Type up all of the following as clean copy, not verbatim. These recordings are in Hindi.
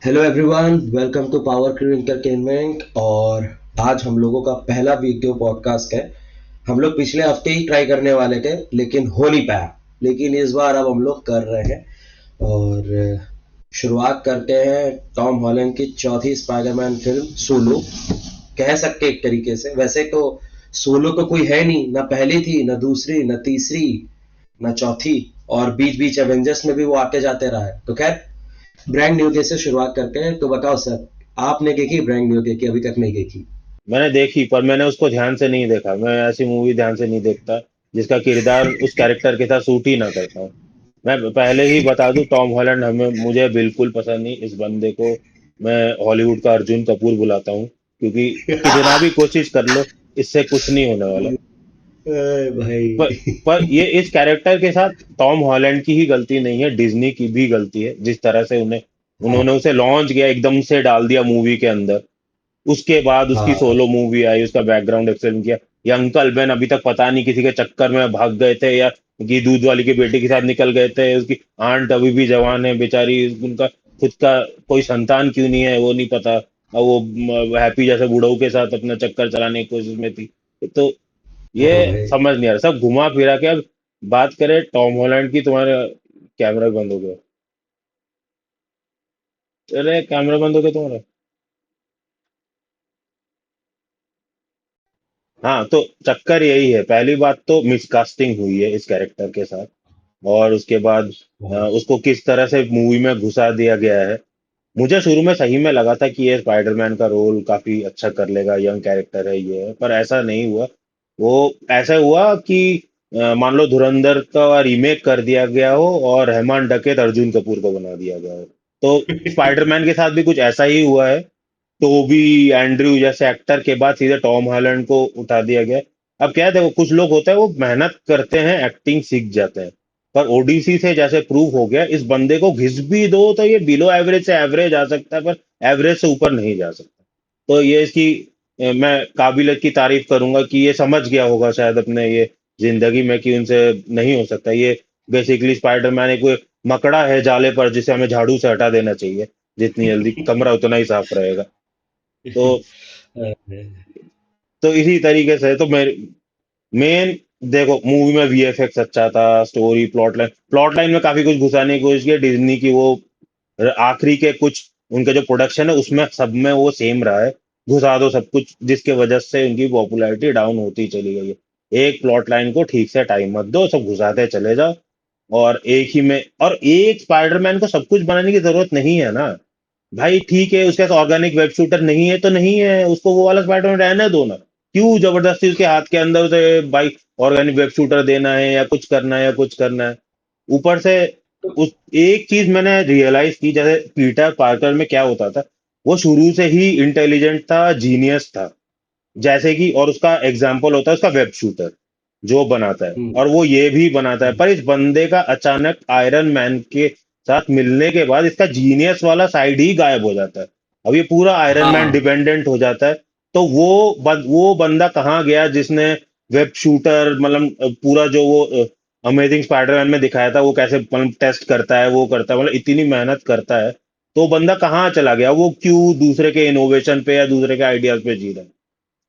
Hello everyone, welcome to Power Crew Entertainment. और आज हम लोगों का पहला वीडियो पॉडकास्ट है। हम लोग पिछले हफ्ते ही ट्राई करने वाले थे लेकिन हो नहीं पाया, लेकिन इस बार अब हम लोग कर रहे हैं। और शुरुआत करते हैं टॉम हॉलैंड की चौथी स्पाइडरमैन फिल्म सोलो। कह सकते एक तरीके से, वैसे तो सोलो तो कोई है नहीं, ना पहली थी ना दूसरी ना तीसरी ना चौथी, और बीच बीच एवेंजर्स में भी वो आते जाते रहा है। तो खैर, ब्रांड न्यू डे से शुरुआत करते हैं। तो बताओ सर, आपने देखी ब्रांड न्यू डे की? अभी तक नहीं देखी? मैंने देखी पर मैंने उसको ध्यान से नहीं देखा। मैं ऐसी मूवी ध्यान से नहीं देखता जिसका किरदार उस कैरेक्टर के साथ सूट ही ना करता हूँ। मैं पहले ही बता दूं, टॉम हॉलैंड हमें मुझे बिल्कुल पसंद नहीं। इस बंदे को मैं हॉलीवुड का अर्जुन कपूर बुलाता हूँ, क्योंकि कितना भी कोशिश कर लो, इससे कुछ नहीं होने वाला। पर भाई। पर ये इस कैरेक्टर के साथ टॉम हॉलैंड की ही गलती नहीं है, डिज्नी की भी गलती है। जिस तरह से हाँ उन्होंने उसे लॉन्च किया, एकदम से डाल दिया मूवी के अंदर। उसके बाद उसकी हाँ। सोलो मूवी आई, उसका बैकग्राउंड एक्सप्लेन किया। ये अंकल बेन अभी तक पता नहीं किसी के चक्कर में भाग गए थे, या कि दूध वाली के बेटे के साथ निकल गए थे। उसकी आंट अभी भी जवान है बेचारी, उनका खुद का कोई संतान क्यों नहीं है वो नहीं पता। और वो हैप्पी जैसे बुढ़ऊ के साथ अपना चक्कर चलाने की कोशिश में थी। तो ये हाँ भाई। समझ नहीं आ रहा, सब घुमा फिरा के। अब बात करें टॉम हॉलैंड की, तुम्हारा कैमरा बंद हो गया। अरे कैमरा बंद हो गया तुम्हारा। हाँ, तो चक्कर यही है। पहली बात तो मिसकास्टिंग हुई है इस कैरेक्टर के साथ। और उसके बाद हाँ उसको किस तरह से मूवी में घुसा दिया गया है। मुझे शुरू में सही में लगा था कि ये स्पाइडरमैन का रोल काफी अच्छा कर लेगा, यंग कैरेक्टर है ये, पर ऐसा नहीं हुआ। वो ऐसा हुआ कि मान लो धुरंधर का रीमेक कर दिया गया हो और रहमान डकैत अर्जुन कपूर को बना दिया गया हो। तो स्पाइडरमैन के साथ भी कुछ ऐसा ही हुआ है। टोबी एंड्रयू जैसे एक्टर के बाद सीधे टॉम हॉलैंड को उठा दिया गया। अब क्या है, देखो, कुछ लोग होते हैं वो मेहनत करते हैं, एक्टिंग सीख जाते हैं। पर ओडीसी से जैसे प्रूव हो गया, इस बंदे को घिस भी दो तो ये बिलो एवरेज से एवरेज आ सकता है, पर एवरेज से ऊपर नहीं जा सकता। तो ये इसकी मैं काबिलियत की तारीफ करूंगा कि ये समझ गया होगा शायद अपने ये जिंदगी में कि उनसे नहीं हो सकता ये। बेसिकली स्पाइडरमैन एक वो मकड़ा है जाले पर, जिसे हमें झाड़ू से हटा देना चाहिए। जितनी जल्दी कमरा उतना ही साफ रहेगा। तो इसी तरीके से तो मेन देखो, मूवी में वीएफएक्स अच्छा था, स्टोरी, प्लॉट लाइन में काफी कुछ घुसाने की कोशिश की डिज्नी की। वो आखिरी के कुछ उनके जो प्रोडक्शन है उसमें सब में वो सेम रहा है, घुसा दो सब कुछ, जिसके वजह से उनकी पॉपुलैरिटी डाउन होती चली गई है। एक प्लॉट लाइन को ठीक से टाइम मत दो, सब घुसाते चले जाओ। और एक ही में, और एक स्पाइडरमैन को सब कुछ बनाने की जरूरत नहीं है ना। भाई ठीक है, उसके पास ऑर्गेनिक वेब शूटर नहीं है तो नहीं है, उसको वो वाला स्पाइडरमैन रहने दो ना। क्यों जबरदस्ती उसके हाथ के अंदर उसे भाई ऑर्गेनिक वेब शूटर देना है, या कुछ करना है, या कुछ करना है ऊपर से। उस एक चीज मैंने रियलाइज की, जैसे पीटर पार्कर में क्या होता था, वो शुरू से ही इंटेलिजेंट था, जीनियस था। जैसे कि, और उसका एग्जाम्पल होता है उसका वेब शूटर जो बनाता है, और वो ये भी बनाता है। पर इस बंदे का अचानक आयरन मैन के साथ मिलने के बाद इसका जीनियस वाला साइड ही गायब हो जाता है। अब ये पूरा आयरन मैन हाँ। डिपेंडेंट हो जाता है। तो वो बंदा कहाँ गया जिसने वेब शूटर, मतलब पूरा जो वो अमेजिंग स्पाइडरमैन में दिखाया था, वो कैसे मतलब टेस्ट करता है, वो करता है, मतलब इतनी मेहनत करता है। तो वो बंदा कहाँ चला गया, वो क्यों दूसरे के इनोवेशन पे या दूसरे के आइडियाज पे जी रहा है।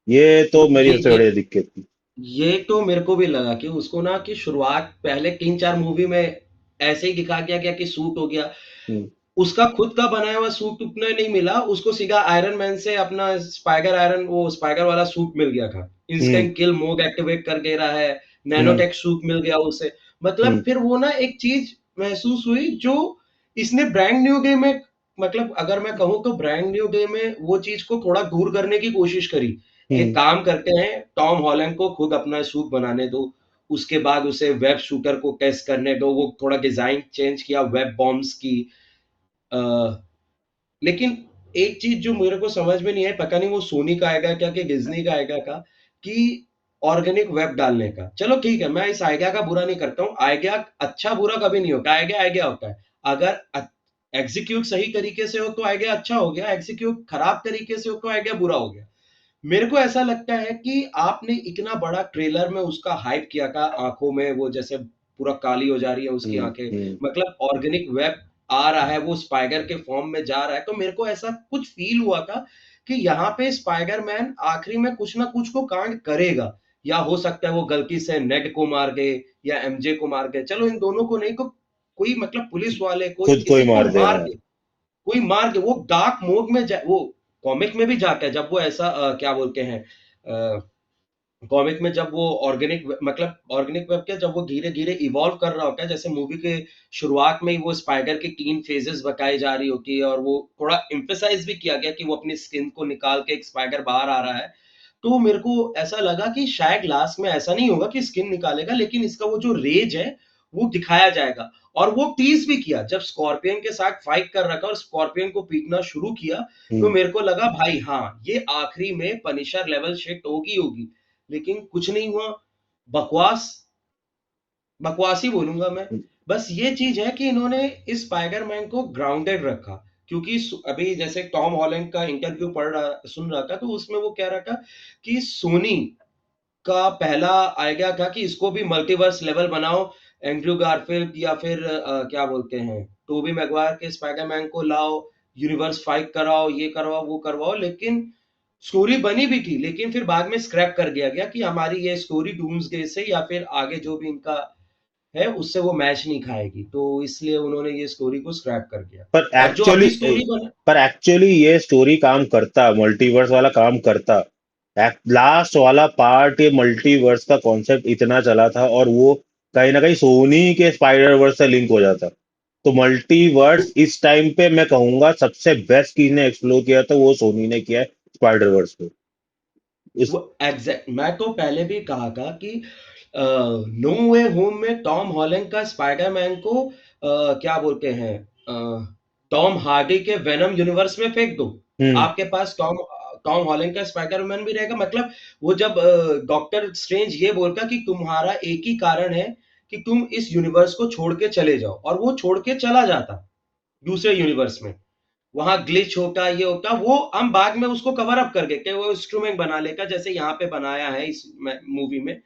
ये तो तो मेरी सबसे बड़ी दिक्कत थी। ये तो मेरे को भी लगा कि उसको ना, कि शुरुआत पहले 3-4 मूवी में ऐसे ही दिखा दिया गया कि सूट हो गया। हम्म, उसका खुद का बनाया हुआ सूट उतना नहीं मिला उसको, सीधा आयरन मैन से अपना स्पाइगर वाला सूट मिल गया था। हम्म, इंस्टेंट किल मोड एक्टिवेट कर दे रहा है। हम्म, नैनोटेक सूट मिल गया उसे। मतलब हम्म, फिर वो ना एक चीज महसूस हुई जो इसने ब्रांड न्यू डे में, मतलब अगर मैं कहूँ तो ब्रांड न्यू डे में वो चीज को थोड़ा दूर करने की कोशिश करी। एक हम्म, काम करते हैं, टॉम हॉलैंड को खुद अपना सूट बनाने दो। उसके बाद उसे वेब शूटर को टेस्ट करने दो। वो थोड़ा डिजाइन चेंज किया वेब बॉम्ब्स की। अ, लेकिन एक चीज जो मेरे को समझ में नहीं है, पता नहीं वो सोनी का आएगा क्या कि डिज्नी का आएगा का, कि ऑर्गेनिक वेब डालने का। चलो ठीक है, मैं इस आइडिया का बुरा नहीं करता हूँ। आइडिया अच्छा बुरा कभी नहीं होता, आइडिया आइडिया होता है। अगर एग्जीक्यूट सही तरीके से हो तो आइडिया अच्छा हो गया, एग्जीक्यूट खराब तरीके से हो तो आइडिया बुरा हो गया। मेरे को ऐसा लगता है कि आपने इतना बड़ा ट्रेलर में उसका हाइप किया था, आंखों में वो जैसे पूरा काली हो जा रही है उसकी हम्म, आंखें। हम्म, मतलब ऑर्गेनिक वेब आ रहा है, वो स्पाइडर के फॉर्म में जा रहा है, तो मेरे को ऐसा कुछ फील हुआ था कि यहाँ पे स्पाइडर मैन आखिरी में कुछ ना कुछ को कांड करेगा, या हो सकता है वो गलती से नेड को मार दे या एमजे को मार दे, चलो इन दोनों को नहीं, को कोई मतलब पुलिस वाले को खुद को ही किसी को मार दे, मार हाँ। दे, कोई मार के वो डार्क मोड में वो कॉमिक में भी जाता है, जब वो ऐसा क्या बोलते हैं, कॉमिक में जब वो ऑर्गेनिक मतलब ऑर्गेनिक वेब के जब वो धीरे धीरे इवॉल्व कर रहा होता है, जैसे मूवी के शुरुआत में ही वो स्पाइडर की 3 फेजेस बताई जा रही होती है, और वो थोड़ा एम्फेसाइज भी किया गया कि वो अपनी स्किन को निकाल के एक स्पाइडर बाहर आ रहा है, तो मेरे को ऐसा लगा कि शायद लास्ट में ऐसा नहीं होगा कि स्किन निकालेगा, लेकिन इसका वो जो रेज है वो दिखाया जाएगा। और वो टीज भी किया जब स्कॉर्पियन के साथ फाइट कर रहा था और स्कॉर्पियन को पीटना शुरू किया, तो हम्म। मेरे को लगा भाई हाँ ये आखिरी में पनिशर लेवल शिट होगी होगी, लेकिन कुछ नहीं हुआ। बकवास, बकवास ही बोलूंगा मैं। बस ये चीज है कि इन्होंने इस स्पाइडरमैन को ग्राउंडेड रखा, क्योंकि अभी जैसे टॉम हॉलैंड का इंटरव्यू पढ़ रहा सुन रहा था, तो उसमें वो कह रहा था कि सोनी का पहला आइडिया था कि इसको भी मल्टीवर्स लेवल बनाओ, एंड्रयू गारफील्ड या फिर क्या बोलते हैं टोबी मैगवायर के स्पाइडरमैन को लाओ, यूनिवर्स फाइट कराओ, ये करवाओ वो करवाओ, लेकिन स्टोरी बनी भी थी, लेकिन फिर बाद में स्क्रैप कर दिया गया कि हमारी ये स्टोरी डूम्सडे से या फिर आगे जो भी इनका है उससे वो मैच नहीं खाएगी, तो इसलिए उन्होंने ये स्टोरी को स्क्रैप कर दिया। पर और जो एक्चुअली अभी स्टोरी बना, पर एक्चुअली ये स्टोरी काम करता, मल्टीवर्स वाला काम करता। लास्ट वाला पार्ट, ये मल्टीवर्स का कॉन्सेप्ट इतना चला था, और वो कहीं ना कहीं सोनी के स्पाइडर वर्स से लिंक हो जाता। तो मल्टीवर्स इस टाइम पे मैं कहूंगा सबसे बेस्ट किसने एक्सप्लोर किया था, वो सोनी ने किया है स्पाइडर वर्स को। इस वो एग्जैक्ट मैं तो पहले भी कहा था कि नो वे होम में टॉम हॉलैंड का स्पाइडरमैन को क्या बोलते हैं, टॉम हार्डी के वेनम यूनिवर्स में फेंक दो, हम्म। आपके पास टॉम टॉम हॉलैंड का स्पाइडरमैन भी रहेगा। मतलब वो जब डॉक्टर स्ट्रेंज ये बोलता कि तुम्हारा एक ही कारण है कि तुम इस यूनिवर्स को छोड़ के चले जाओ, और वो छोड़ के चला जाता दूसरे यूनिवर्स में, वहां ग्लिच होता ये होता, वो हम बाद में उसको कवर अप कर देते, वो इंस्ट्रूमेंट बना लेगा जैसे यहाँ पे बनाया है इस मूवी में,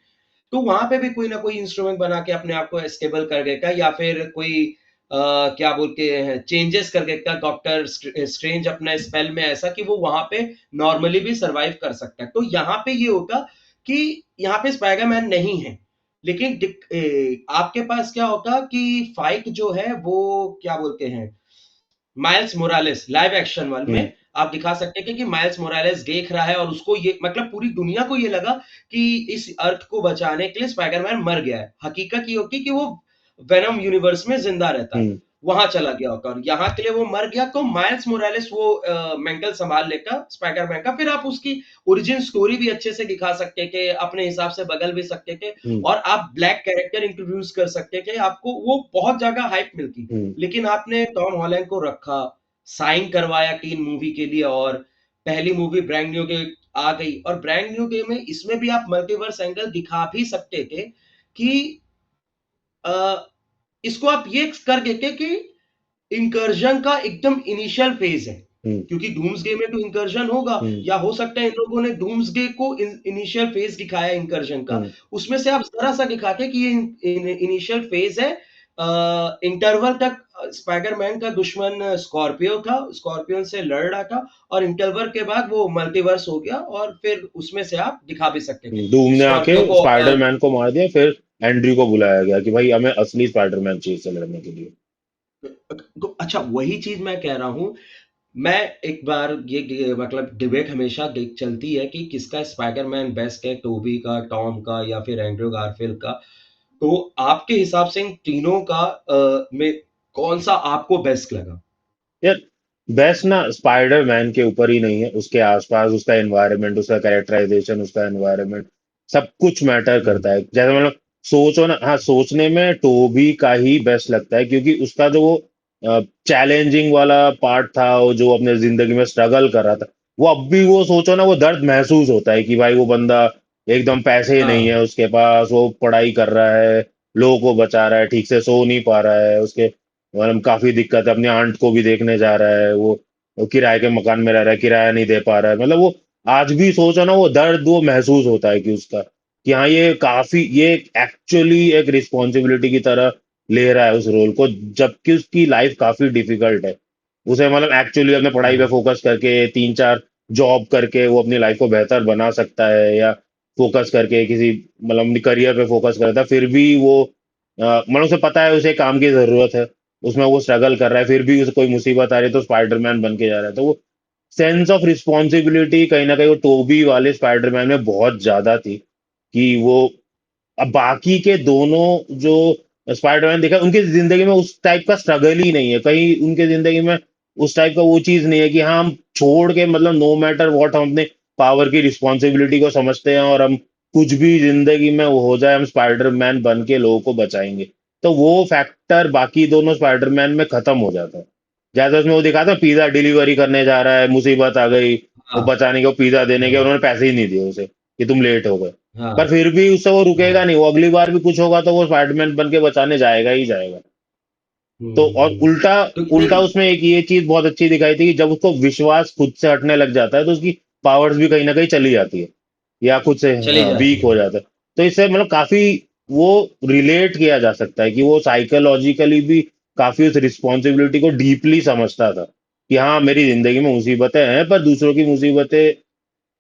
तो वहां पे भी कोई ना कोई इंस्ट्रूमेंट बना के अपने आप को स्टेबल कर देगा, या फिर कोई क्या बोलते हैं चेंजेस कर देगा डॉक्टर स्ट्रेंज अपना स्पेल में ऐसा कि वो वहां पे नॉर्मली भी सरवाइव कर सकता है। तो यहाँ पे ये होगा कि यहाँ पे स्पाइडरमैन नहीं है, लेकिन आपके पास क्या होता कि फाइट जो है वो क्या बोलते हैं, Miles Morales live action one hmm. में आप दिखा सकते हैं कि माइल्स मोरालेस देख रहा है और उसको ये मतलब पूरी दुनिया को ये लगा कि इस अर्थ को बचाने के लिए स्पाइडरमैन मर गया है, हकीकत ये होती कि वो वेनम यूनिवर्स में जिंदा रहता है, हम्म। वहां चला गया होता, और यहाँ के लिए वो मर गया, तो माइल्स मोरालेस वो मेंटल संभाल लेगा स्पाइडरमैन का, फिर आप उसकी ओरिजिन स्टोरी भी अच्छे से दिखा सकते कि अपने हिसाब से बदल भी सकते थे, हम्म। और आप ब्लैक कैरेक्टर इंट्रोड्यूस कर सकते थे, आपको वो बहुत ज्यादा हाइप मिलती। हम्म। लेकिन आपने टॉम हॉलैंड को रखा, साइन करवाया 3 मूवी के लिए, और पहली मूवी ब्रांड न्यू डे आ गई, और ब्रांड न्यू डे में इसमें भी आप मल्टीवर्स एंगल दिखा भी सकते थे कि अ, इसको आप ये कर देते कि इंकर्जन का एकदम इनिशियल फेज है, हम्म। क्योंकि डूम्सडे में तो इंकर्जन होगा, हम्म। या हो सकता है इन लोगों ने डूम्सडे को इनिशियल फेज दिखाया इंकर्जन का, हम्म। उसमें से आप जरा सा दिखाते कि ये इनिशियल फेज है, इंटरवल तक स्पाइडरमैन का दुश्मन स्कॉर्पियो था, स्कॉर्पियन से लड़ रहा था, और इंटरवल के बाद वो मल्टीवर्स हो गया, और फिर उसमें से आप दिखा भी सकते थे डूम ने आके स्कॉर्पियो को स्पाइडरमैन को मार दिया, फिर एंड्रयू को बुलाया गया कि भाई हमें असली स्पाइडरमैन चाहिए से लड़ने के लिए। तो अच्छा वही चीज मैं कह रहा हूँ, मैं एक बार ये मतलब डिबेट हमेशा चलती है कि किसका स्पाइडरमैन बेस्ट है, टोबी का, टॉम का, या फिर एंड्रयू गारफील्ड का, तो आपके हिसाब से इन तीनों का में कौन सा आपको बेस्ट लगा? यार, बेस्ट ना स्पाइडरमैन के ऊपर ही नहीं है, उसके आसपास उसका एनवायरनमेंट, उसका कैरेक्टराइजेशन, उसका एनवायरनमेंट, सब कुछ मैटर हम्म, करता है। जैसे मतलब सोचो ना, हाँ, सोचने में टोबी का ही बेस्ट लगता है, क्योंकि उसका जो चैलेंजिंग वाला पार्ट था, वो जो अपने जिंदगी में स्ट्रगल कर रहा था, वो अब भी वो सोचो ना, वो दर्द महसूस होता है कि भाई वो बंदा एकदम पैसे नहीं हाँ है उसके पास, वो पढ़ाई कर रहा है, लोगों को बचा रहा है, ठीक से सो नहीं पा रहा है, उसके मतलब काफी दिक्कत है, अपने आंट को भी देखने जा रहा है, वो किराए के मकान में रह रहा है, किराया नहीं दे पा रहा है, मतलब वो आज भी सोचो ना, वो दर्द वो महसूस होता है कि उसका, कि हाँ ये काफी, ये एक्चुअली एक रिस्पॉन्सिबिलिटी की तरह ले रहा है उस रोल को, जबकि उसकी लाइफ काफी डिफिकल्ट है। उसे मतलब एक्चुअली अपने पढ़ाई पे हाँ फोकस करके 3-4 जॉब करके वो अपनी लाइफ को बेहतर बना सकता है, या फोकस करके किसी मतलब अपनी करियर पे फोकस करता है, फिर भी वो मतलब उसे पता है उसे काम की जरूरत है, उसमें वो स्ट्रगल कर रहा है, फिर भी उसे कोई मुसीबत आ रही है तो स्पाइडरमैन बन के जा रहा है। तो वो सेंस ऑफ रिस्पॉन्सिबिलिटी कहीं ना कहीं वो टोबी वाले स्पाइडरमैन में बहुत ज्यादा थी, कि वो अब बाकी के दोनों जो स्पाइडरमैन देखा उनकी जिंदगी में उस टाइप का स्ट्रगल ही नहीं है, कहीं उनके जिंदगी में उस टाइप का वो चीज नहीं है कि हाँ हम छोड़ के मतलब नो मैटर व्हाट हम अपने पावर की रिस्पॉन्सिबिलिटी को समझते हैं और हम कुछ भी जिंदगी में वो हो जाए हम स्पाइडरमैन बन के लोगों को बचाएंगे। तो वो फैक्टर बाकी दोनों स्पाइडरमैन में खत्म हो जाता है। जैसे उसमें वो दिखाता है पिज्जा डिलीवरी करने जा रहा है, मुसीबत आ गई, वो हाँ बचाने को पिज्जा देने के, हाँ उन्होंने पैसे ही नहीं दिए उसे कि तुम लेट हो गए। पर हाँ फिर भी उससे वो हाँ। रुकेगा नहीं, वो अगली बार भी कुछ होगा तो वो स्पाइडरमैन बन के बचाने जाएगा ही जाएगा। तो और हम्म। उल्टा, तो उल्टा नहीं। उसमें एक ये चीज बहुत अच्छी दिखाई थी कि जब उसको विश्वास खुद से हटने लग जाता है तो उसकी पावर्स भी कहीं ना कहीं चली जाती है, या खुद से चली जाती वीक हो है। जाता है। तो इससे मतलब काफी वो रिलेट किया जा सकता है कि वो साइकोलॉजिकली भी काफी उस रिस्पॉन्सिबिलिटी को डीपली समझता था, कि हाँ मेरी जिंदगी में मुसीबतें हैं पर दूसरों की मुसीबतें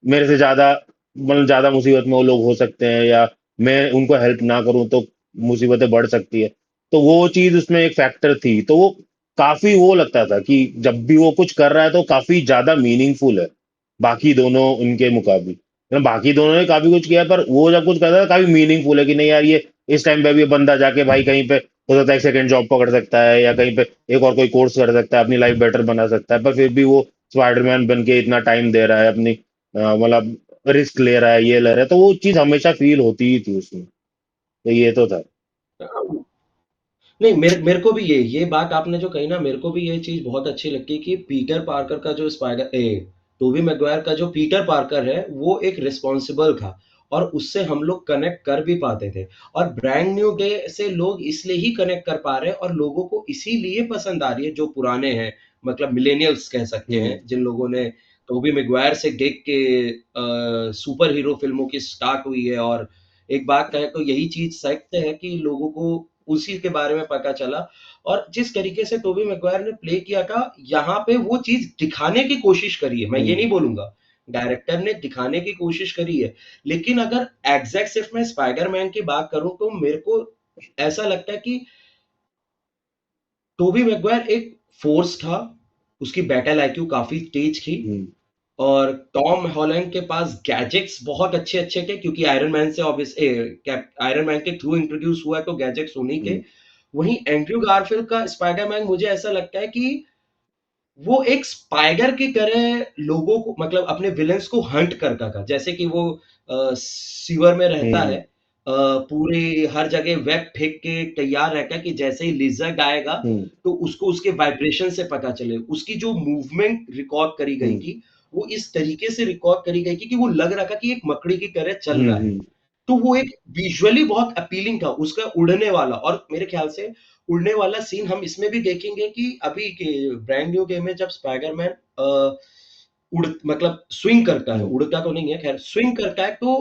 मेरे से ज्यादा मतलब ज्यादा मुसीबत में वो लोग हो सकते हैं, या मैं उनको हेल्प ना करूं तो मुसीबतें बढ़ सकती है। तो वो चीज उसमें एक फैक्टर थी, तो वो काफी वो लगता था कि जब भी वो कुछ कर रहा है तो काफी ज्यादा मीनिंगफुल है बाकी दोनों उनके मुकाबले। मतलब बाकी दोनों ने काफी कुछ किया पर वो जब कुछ करता है काफी मीनिंगफुल है कि नहीं यार ये इस टाइम पे भी ये बंदा जाके भाई कहीं पे हो सकता है एक सेकंड जॉब पकड़ सकता है, या कहीं पे एक और कोई कोर्स कर सकता है, अपनी लाइफ बेटर बना सकता है, पर फिर भी वो स्पाइडरमैन बन के इतना टाइम दे रहा है अपनी मतलब रिस्क ले रहा है, ये ले रहा है, तो वो चीज हमेशा फील होती ही थी उसमें। तो ये तो था। नहीं, मेरे मेरे को भी ये बात आपने जो कही ना, मेरे को भी ये चीज बहुत अच्छी लगती कि पीटर पार्कर का जो टोबी मैगवायर का जो पीटर पार्कर है वो एक रिस्पॉन्सिबल था, और उससे हम लोग कनेक्ट कर भी पाते थे। और ब्रांड न्यू डे से लोग इसलिए ही कनेक्ट कर पा रहे हैं, और लोगों को इसीलिए पसंद आ रही है जो पुराने हैं, मतलब मिलेनियल्स कह सकते हैं, हम्म। जिन लोगों ने टोबी मैगवायर से देख के सुपर हीरो फिल्मों की स्टार्ट हुई है। और एक बात कहें तो यही चीज सत्य है कि लोगों को उसी के बारे में पता चला। और जिस तरीके से टोबी मैगवायर ने प्ले किया था, यहाँ पे वो चीज दिखाने की कोशिश करी है, मैं ये हम्म। नहीं बोलूंगा, डायरेक्टर ने दिखाने की कोशिश करी है। लेकिन अगर एग्जैक्ट सिर्फ मैं स्पाइडरमैन की बात करूं तो मेरे को ऐसा लगता है कि टोबी मैगवायर एक फोर्स था, उसकी बैटल आईक्यू काफी तेज थी। हम्म। और टॉम हॉलैंड के पास गैजेट्स बहुत अच्छे अच्छे थे, क्योंकि आयरन मैन से ऑब्वियस आयरन मैन के थ्रू इंट्रोड्यूस हुआ है तो गैजेट्स उन्हीं के। हम्म। वहीं एंड्रयू गारफील्ड का स्पाइडरमैन मुझे ऐसा लगता है कि वो एक स्पाइडर की तरह लोगों को, मतलब अपने विलेंस को हंट करता था। जैसे कि वो सीवर में रहता है, हम्म। पूरे हर जगह वेब फेंक के तैयार रहता है कि जैसे ही लिजर्ड आएगा हम्म। तो उसको उसके वाइब्रेशन से पता चले। उसकी जो मूवमेंट रिकॉर्ड करी गई हम्म। थी वो इस तरीके से रिकॉर्ड करी गई थी कि वो लग रहा था कि एक मकड़ी की तरह चल हम्म। रहा है। तो वो एक विजुअली बहुत अपीलिंग था उसका उड़ने वाला। और मेरे ख्याल से उड़ने वाला सीन हम इसमें भी देखेंगे कि अभी के ब्रांड न्यू गेम में जब स्पाइडरमैन उड़ मतलब स्विंग करता है, हम्म। उड़ता तो नहीं है खैर, स्विंग करता है तो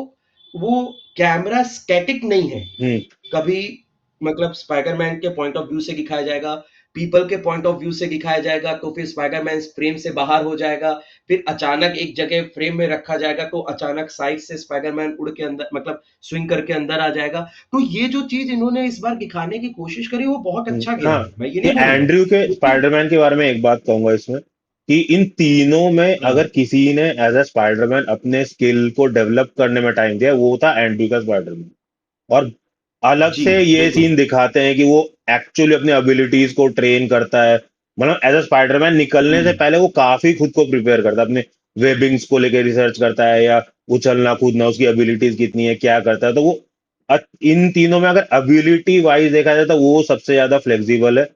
वो कैमरा स्टैटिक नहीं है हम्म। कभी। मतलब स्पाइडरमैन के पॉइंट ऑफ व्यू से दिखाया जाएगा, पीपल के पॉइंट ऑफ व्यू से दिखाया जाएगा, तो फिर स्पाइडरमैन फ्रेम से बाहर हो जाएगा, फिर अचानक एक जगह फ्रेम में रखा जाएगा तो अचानक साइड से स्पाइडरमैन उड़ के अंदर, मतलब स्विंग करके अंदर आ जाएगा। तो ये जो चीज इन्होंने इस बार दिखाने की कोशिश करी वो बहुत अच्छा किया हाँ, है, मैं ये ये नहीं बोलूंगा। एंड्रयू के क्योंकि स्पाइडरमैन के बारे में एक बात कहूंगा इसमें, कि इन तीनों में अगर हाँ किसी ने एज अ स्पाइडरमैन अपने स्किल को डेवलप करने में टाइम दिया वो था एंड्रयू का स्पाइडरमैन। और अलग जी से ये बिल्कुल। सीन दिखाते हैं कि वो एक्चुअली अपनी एबिलिटीज को ट्रेन करता है, मतलब एज अ स्पाइडरमैन निकलने से हम्म पहले वो काफी खुद को प्रिपेयर करता है, अपने वेबिंग्स को लेकर रिसर्च करता है, या उछलना कूदना उसकी एबिलिटीज कितनी है क्या करता है। तो वो इन तीनों में अगर एबिलिटी वाइज देखा जाए तो वो सबसे ज्यादा फ्लेक्सिबल है,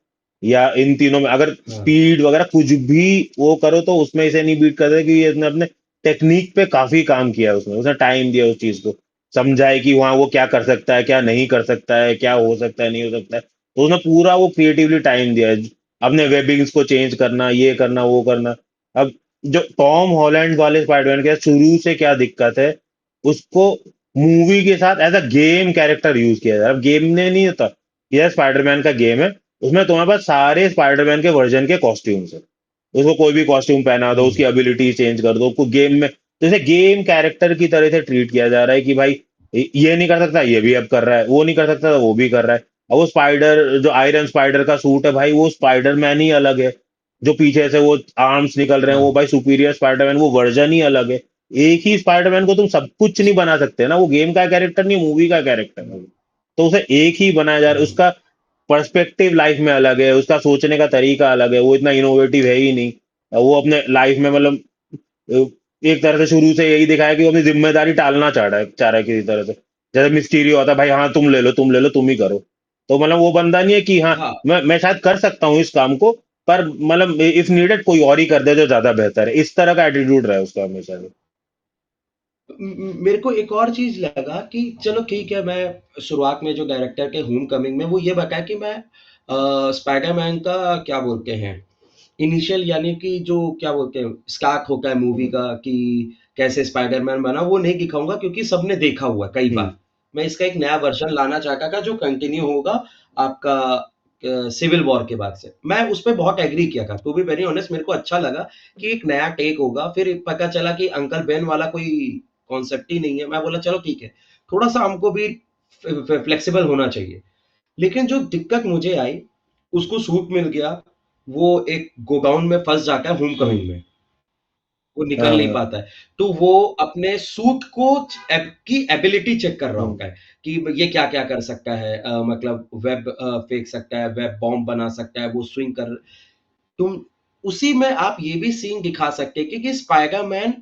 या इन तीनों में अगर हाँ स्पीड वगैरह कुछ भी वो करो तो उसमें इसे नहीं बीट करते, कि इसने अपने टेक्निक पे काफी काम किया है, उसने उसने टाइम दिया उस चीज को, समझा है कि वहाँ वो क्या कर सकता है क्या नहीं कर सकता है, क्या हो सकता है नहीं हो सकता है, तो उसने पूरा वो क्रिएटिवली टाइम दिया है अपने वेबिंग्स को चेंज करना, ये करना वो करना। अब जो टॉम हॉलैंड वाले स्पाइडरमैन के साथ शुरू से क्या दिक्कत है, उसको मूवी के साथ as a game character use किया जाए। अब गेम ने नहीं होता ये स्पाइडरमैन का गेम है, उसमें तुम्हारे पास सारे स्पाइडरमैन के वर्जन के कॉस्ट्यूम्स है। उसको कोई भी कॉस्ट्यूम पहना दो, उसकी हम्म। एबिलिटी चेंज कर दो, उसको गेम में जैसे गेम कैरेक्टर की तरह से ट्रीट किया जा रहा है कि भाई ये नहीं कर सकता, ये भी अब कर रहा है, वो नहीं कर सकता, वो भी कर रहा है। और वो स्पाइडर जो आयरन स्पाइडर का सूट है भाई, वो स्पाइडरमैन ही अलग है। जो पीछे से वो आर्म्स निकल रहे हैं, वो हाँ भाई सुपीरियर स्पाइडरमैन, वो वर्जन ही अलग है। एक ही स्पाइडरमैन को तुम सब कुछ नहीं बना सकते ना, वो गेम का कैरेक्टर नहीं, मूवी का कैरेक्टर है वो। तो उसे एक ही बनाया जा रहा है। हाँ उसका पर्सपेक्टिव लाइफ में अलग है, उसका सोचने का तरीका अलग है, वो इतना इनोवेटिव है ही नहीं। वो अपने लाइफ में मतलब अ, एक तरह से शुरू से यही दिखाया कि वो अपनी जिम्मेदारी टालना चाह रहा है किसी तरह से। जैसे मिस्टीरियो होता है, भाई हाँ तुम ले लो, तुम ले लो, तुम ही करो। तो मतलब वो बंदा नहीं है कि हाँ हाँ। मैं शायद कर सकता हूँ इस काम को, पर मतलब इफ नीडेड कोई और ही कर दे जो ज्यादा बेहतर है, इस तरह का एटीट्यूड रहा है उसका हमेशा से। मेरे को एक और चीज लगा कि चलो ठीक है, मैं शुरुआत में जो डायरेक्टर के होम कमिंग में वो ये बताया कि मैं स्पाइडरमैन का क्या बोलते हैं इनिशियल, यानी कि जो क्या बोलते हैं स्टार्ट होता है मूवी हम्म। का कि कैसे स्पाइडरमैन बना, वो नहीं दिखाऊंगा क्योंकि सबने देखा हुआ है कई हम्म। बार। मैं इसका एक नया वर्जन लाना चाहता था जो कंटिन्यू होगा आपका सिविल वॉर के बाद से। मैं उस पर बहुत एग्री किया था, टू बी वेरी ऑनेस्ट मेरे को अच्छा लगा कि एक नया टेक होगा। फिर पता चला कि अंकल बेन वाला कोई कॉन्सेप्ट ही नहीं है। मैं बोला चलो ठीक है, थोड़ा सा हमको भी फ्लेक्सिबल होना चाहिए। लेकिन जो दिक्कत मुझे आई, उसको सूट मिल गया, वो एक गोडाउन में फंस जाता है होम हम्म। कमिंग में, वो निकल हाँ नहीं हाँ। पाता है। तो वो अपने सूट को की एबिलिटी चेक कर रहा हम्म। होता है कि ये क्या क्या कर सकता है। मतलब वेब फेंक सकता है, वेब बॉम्ब बना सकता है, वो स्विंग कर। तुम उसी में आप ये भी सीन दिखा सकते हैं कि स्पाइडरमैन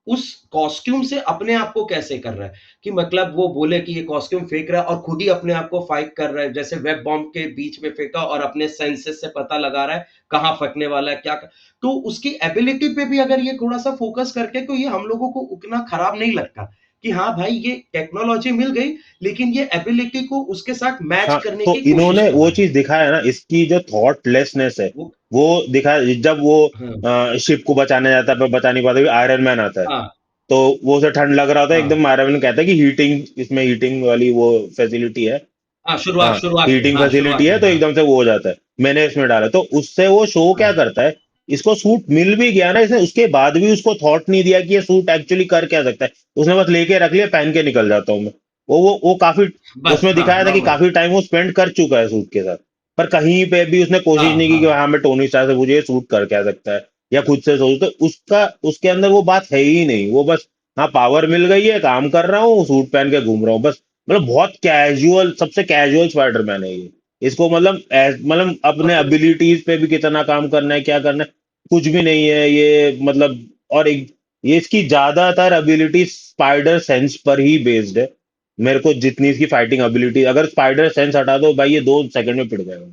उस कॉस्ट्यूम से अपने आप को कैसे कर रहा है, कि मतलब वो बोले कि ये कॉस्ट्यूम फेंक रहा है और खुद ही अपने आप को फाइट कर रहा है, जैसे वेब बॉम्ब के बीच में फेंका और अपने सेंसेस से पता लगा रहा है कहाँ फटने वाला है क्या तो उसकी एबिलिटी पे भी अगर ये थोड़ा सा फोकस करके तो ये हम लोगों को उतना खराब नहीं लगता कि हाँ भाई ये टेक्नोलॉजी मिल गई, लेकिन ये एबिलिटी को उसके साथ मैच हाँ, करने तो की कोशिश इन्होंने कर वो रहा है। चीज दिखाया है ना, इसकी जो थॉटलेसनेस है वो वो दिखाया जब वो हाँ शिप को बचाने जाता है, पर बचा नहीं पाता, आयरन मैन आता है। हाँ तो वो उसे ठंड लग रहा होता है हाँ एकदम, आयरन मैन कहता है कि हीटिंग, इसमें हीटिंग वाली वो फैसिलिटी है। हाँ, शुरुआत हाँ, शुरुआत में, हीटिंग हाँ, फैसिलिटी शुरुआत है, में, तो हाँ, एकदम से वो हो जाता है। मैंने इसमें डाला तो उससे वो शो क्या हाँ, करता है। इसको सूट मिल भी गया ना, इसने उसके बाद भी उसको थॉट नहीं दिया कि ये सूट एक्चुअली कर क्या सकता है। उसने बस लेके रख लिया, पहन के निकल जाता हूँ मैं। वो काफी बस, उसमें हाँ, दिखाया था कि नॉर्मल। काफी टाइम वो स्पेंड कर चुका है सूट के साथ। पर कहीं पे भी उसने कोशिश हाँ, नहीं की कि हाँ, हाँ मैं टोनी स्टार से मुझे ये सूट कर क्या सकता है, या खुद से सोच, तो उसका उसके अंदर वो बात है ही नहीं। वो बस हाँ पावर मिल गई है, काम कर रहा हूँ, सूट पहन के घूम रहा हूँ बस। मतलब बहुत कैजुअल, सबसे कैजुअल स्पाइडरमैन है ये। इसको मतलब मतलब अपने और एबिलिटीज पे भी कितना काम करना है, क्या करना है, कुछ भी नहीं है ये मतलब। और एक ये इसकी ज्यादातर एबिलिटी स्पाइडर सेंस पर ही बेस्ड है। मेरे को जितनी इसकी फाइटिंग एबिलिटी, अगर स्पाइडर सेंस हटा दो भाई, ये 2 सेकंड में पिट जाएगा।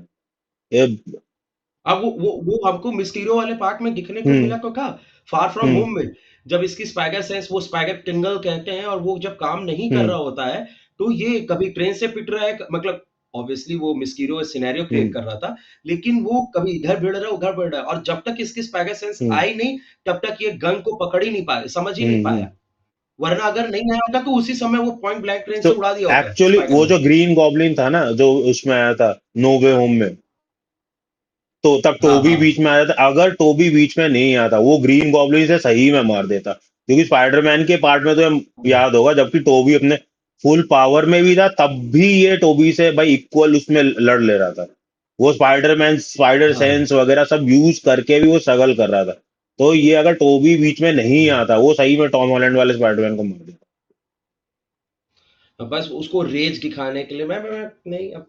ये अब वो हमको मिस्टीरियो वाले पार्ट में दिखने को हम्म। मिला तो था, फार फ्रॉम हम्म। होम में, जब इसकी स्पाइडर सेंस, वो स्पाइडर टिंगल कहते हैं, और वो जब काम नहीं कर हम्म। रहा होता है, तो ये कभी ट्रेन से पिट रहा है, मतलब ऑब्वियसली वो मिस्टीरियो सिनेरियो क्रिएट हम्म। कर रहा था, लेकिन वो कभी इधर भिड़ रहा है, उधर भिड़ रहा है, और जब तक इसकी स्पाइडर सेंस हम्म। आई नहीं, तब तक ये गन को पकड़ ही नहीं पाया, समझ ही नहीं हम्म। पाया। वरना अगर नहीं आया होता तो उसी समय वो पॉइंट ब्लैंक ट्रेन तो से उड़ा दिया होता है एक्चुअली वो जो स्पाइडरमैन को। ग्रीन गॉब्लिन था ना, जो उसमें आया था नो वे होम में, तो तब हाँ, टोबी हाँ, बीच में आया था। अगर टोबी बीच में नहीं आता, वो ग्रीन गॉब्लिन से सही में मार देता, क्योंकि स्पाइडरमैन के पार्ट में तो हुँ, याद होगा, जबकि टोबी अपने फुल पावर में भी था, तब भी ये टोबी से भाई इक्वल उसमें लड़ ले रहा था। वो स्पाइडरमैन स्पाइडर हाँ, सेंस वगैरह सब यूज करके भी वो स्ट्रगल कर रहा था। तो ये अगर टोबी बीच में नहीं हाँ। आता, वो सही में टॉम हॉलैंड वाले स्पाइडरमैन को मार देता। बस उसको रेज दिखाने के लिए मैं नहीं अब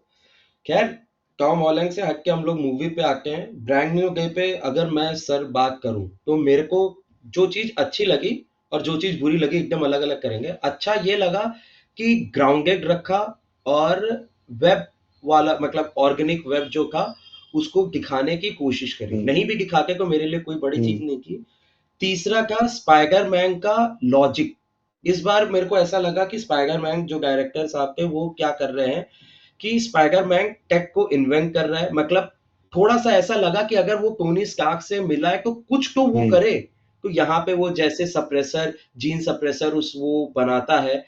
खैर, टॉम हॉलैंड से हट के हम लोग मूवी पे आते हैं। ब्रांड न्यू डे पे अगर मैं सर बात करूं तो मेरे को जो चीज अच्छी लगी और जो चीज बुरी लगी एकदम अलग अलग करेंगे। अच्छा ये लगा कि ग्राउंडेड रखा, और वेब वाला मतलब ऑर्गेनिक वेब जो था उसको दिखाने की कोशिश करी, हम्म। नहीं भी दिखाते तो मेरे लिए कोई बड़ी चीज हम्म। नहीं की। तीसरा था स्पाइडरमैन का लॉजिक। इस बार मेरे को ऐसा लगा कि स्पाइडरमैन जो डायरेक्टर साहब थे वो क्या कर रहे हैं कि स्पाइडरमैन टेक को इन्वेंट कर रहा है। मतलब थोड़ा-सा ऐसा लगा कि अगर वो टोनी स्टार्क से मिला है तो कुछ तो वो हम्म। करे। तो यहाँ पे वो जैसे सप्रेसर, जीन सप्रेसर उस वो बनाता है,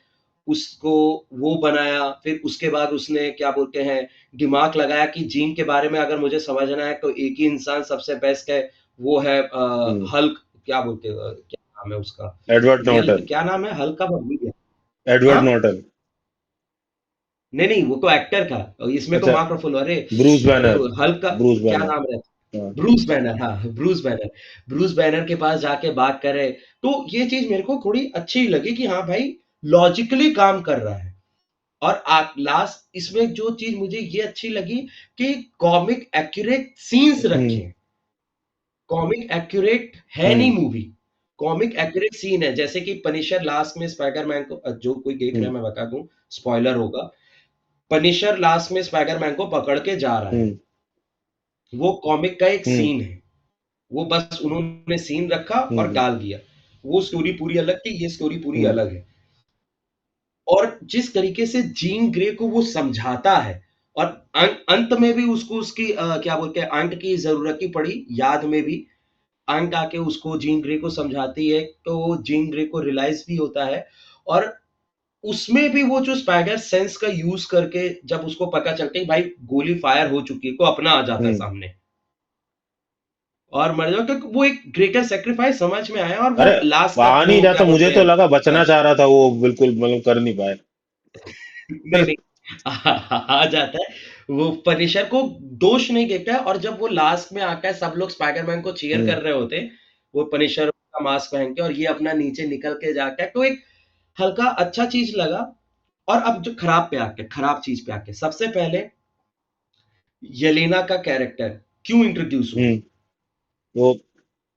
उसको वो बनाया, फिर उसके बाद उसने क्या बोलते हैं दिमाग लगाया कि जीन के बारे में अगर मुझे समझना है तो एक ही इंसान सबसे बेस्ट है, वो है हम्म, हल्क, क्या बोलते हैं क्या नाम है उसका, एडवर्ड रियल नॉर्टन। क्या नाम है हल्क का, मैं भूल गया। एडवर्ड हाँ, नॉर्टन। नहीं नहीं वो तो एक्टर था, और इसमें तो अच्छा, मार्क रफेलो, अरे ब्रूस बैनर। हल्क का ब्रूस क्या बैनर। नाम है, हाँ। ब्रूस बैनर, हाँ ब्रूस बैनर। ब्रूस बैनर के पास जाके बात करे, तो ये चीज मेरे को थोड़ी अच्छी लगी कि हाँ भाई लॉजिकली काम कर रहा है। और आप लास्ट इसमें जो चीज मुझे ये अच्छी लगी कि कॉमिक एक्यूरेट सीन्स हम्म। रखे, कॉमिक एक्यूरेट है नहीं हम्म। मूवी, कॉमिक एक्यूरेट सीन है, जैसे कि पनिशर लास्ट में स्पाइडरमैन को, जो कोई देख रहा हम्म। है मैं बता दूं, स्पॉइलर होगा, पनिशर लास्ट में स्पाइडरमैन को पकड़ के जा रहा है, हम्म। वो कॉमिक का एक हम्म। सीन है, वो बस उन्होंने सीन रखा और हम्म। डाल दिया, वो स्टोरी पूरी अलग थी, ये स्टोरी पूरी हम्म। अलग है। और जिस तरीके से जीन ग्रे को वो समझाता है, और अंत में भी उसको उसकी क्या बोलते हैं आंट की जरूरत ही पड़ी, याद में भी आंट आके उसको जीन ग्रे को समझाती है, तो जीन ग्रे को रियलाइज भी होता है। और उसमें भी वो जो स्पाइडर सेंस का यूज करके जब उसको पता चलता है कि भाई गोली फायर हो चुकी है, तो अपना आ जाता है हम्म। सामने और मर जाओ, तो वो एक ग्रेटर सेक्रीफाइस समझ में आया, और अरे, वो लास्ट तक आ नहीं वो रहा क्या तो मुझे बोलते तो हैं लगा बचना अ, चाह रहा था वो, बिल्कुल मतलब कर नहीं पाए। नहीं नहीं आ जाता है, वो पनिशर को दोष नहीं देता है, और जब वो लास्ट में आता है सब लोग स्पाइडरमैन को चीयर हम्म। कर रहे होते हैं, वो पनिशर का मास्क पहन के और ये अपना नीचे निकल के जाता है, तो एक हल्का अच्छा चीज लगा। और अब जो खराब पे आके, खराब चीज पे आके, सबसे पहले येलेना का कैरेक्टर क्यों इंट्रोड्यूस हुआ, हम्म। वो,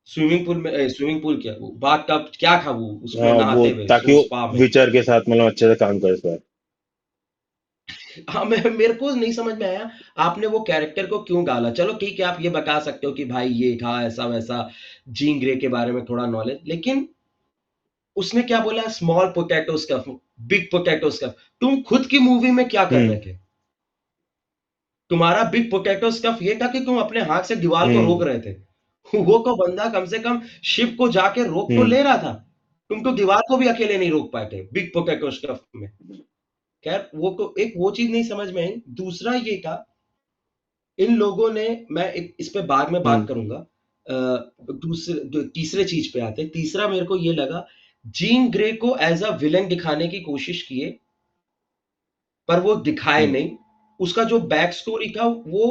स्विमिंग पूल में, स्विमिंग पूल क्या वो बाथ टब क्या था वो उसमें हाँ, वो नहाते हुए ताकि वो वो स्पा में। विचर के साथ मतलब अच्छे से काम कर पाए। हाँ मेरे को नहीं समझ में आया आपने वो कैरेक्टर को क्यों डाला, चलो ठीक है आप ये बता सकते हो कि भाई ये था ऐसा वैसा, जीन ग्रे के बारे में थोड़ा नॉलेज, लेकिन उसने क्या बोला small potato stuff, big potato stuff, तुम खुद की मूवी में क्या कर हम्म। रहे थे, तुम्हारा बिग पोटैटो स्टफ ये था कि तुम अपने हाथ से दीवार को रोक हम्म। रहे थे, वो को बंदा कम से कम शिप को जाके रोक तो हम्म। ले रहा था, तुम तो दीवार को भी अकेले नहीं रोक पाए थे बिग पोटैटो स्टफ में। खैर वो तो एक वो चीज नहीं समझ में आई, दूसरा ये था इन लोगों ने, मैं एक इस पे बाद में बात हम्म। करूंगा, तीसरे चीज पे आते, तीसरा मेरे को ये लगा जीन ग्रे को एज अ विलन दिखाने की कोशिश किए, पर वो दिखाए हम्म। नहीं, उसका जो बैक स्टोरी था वो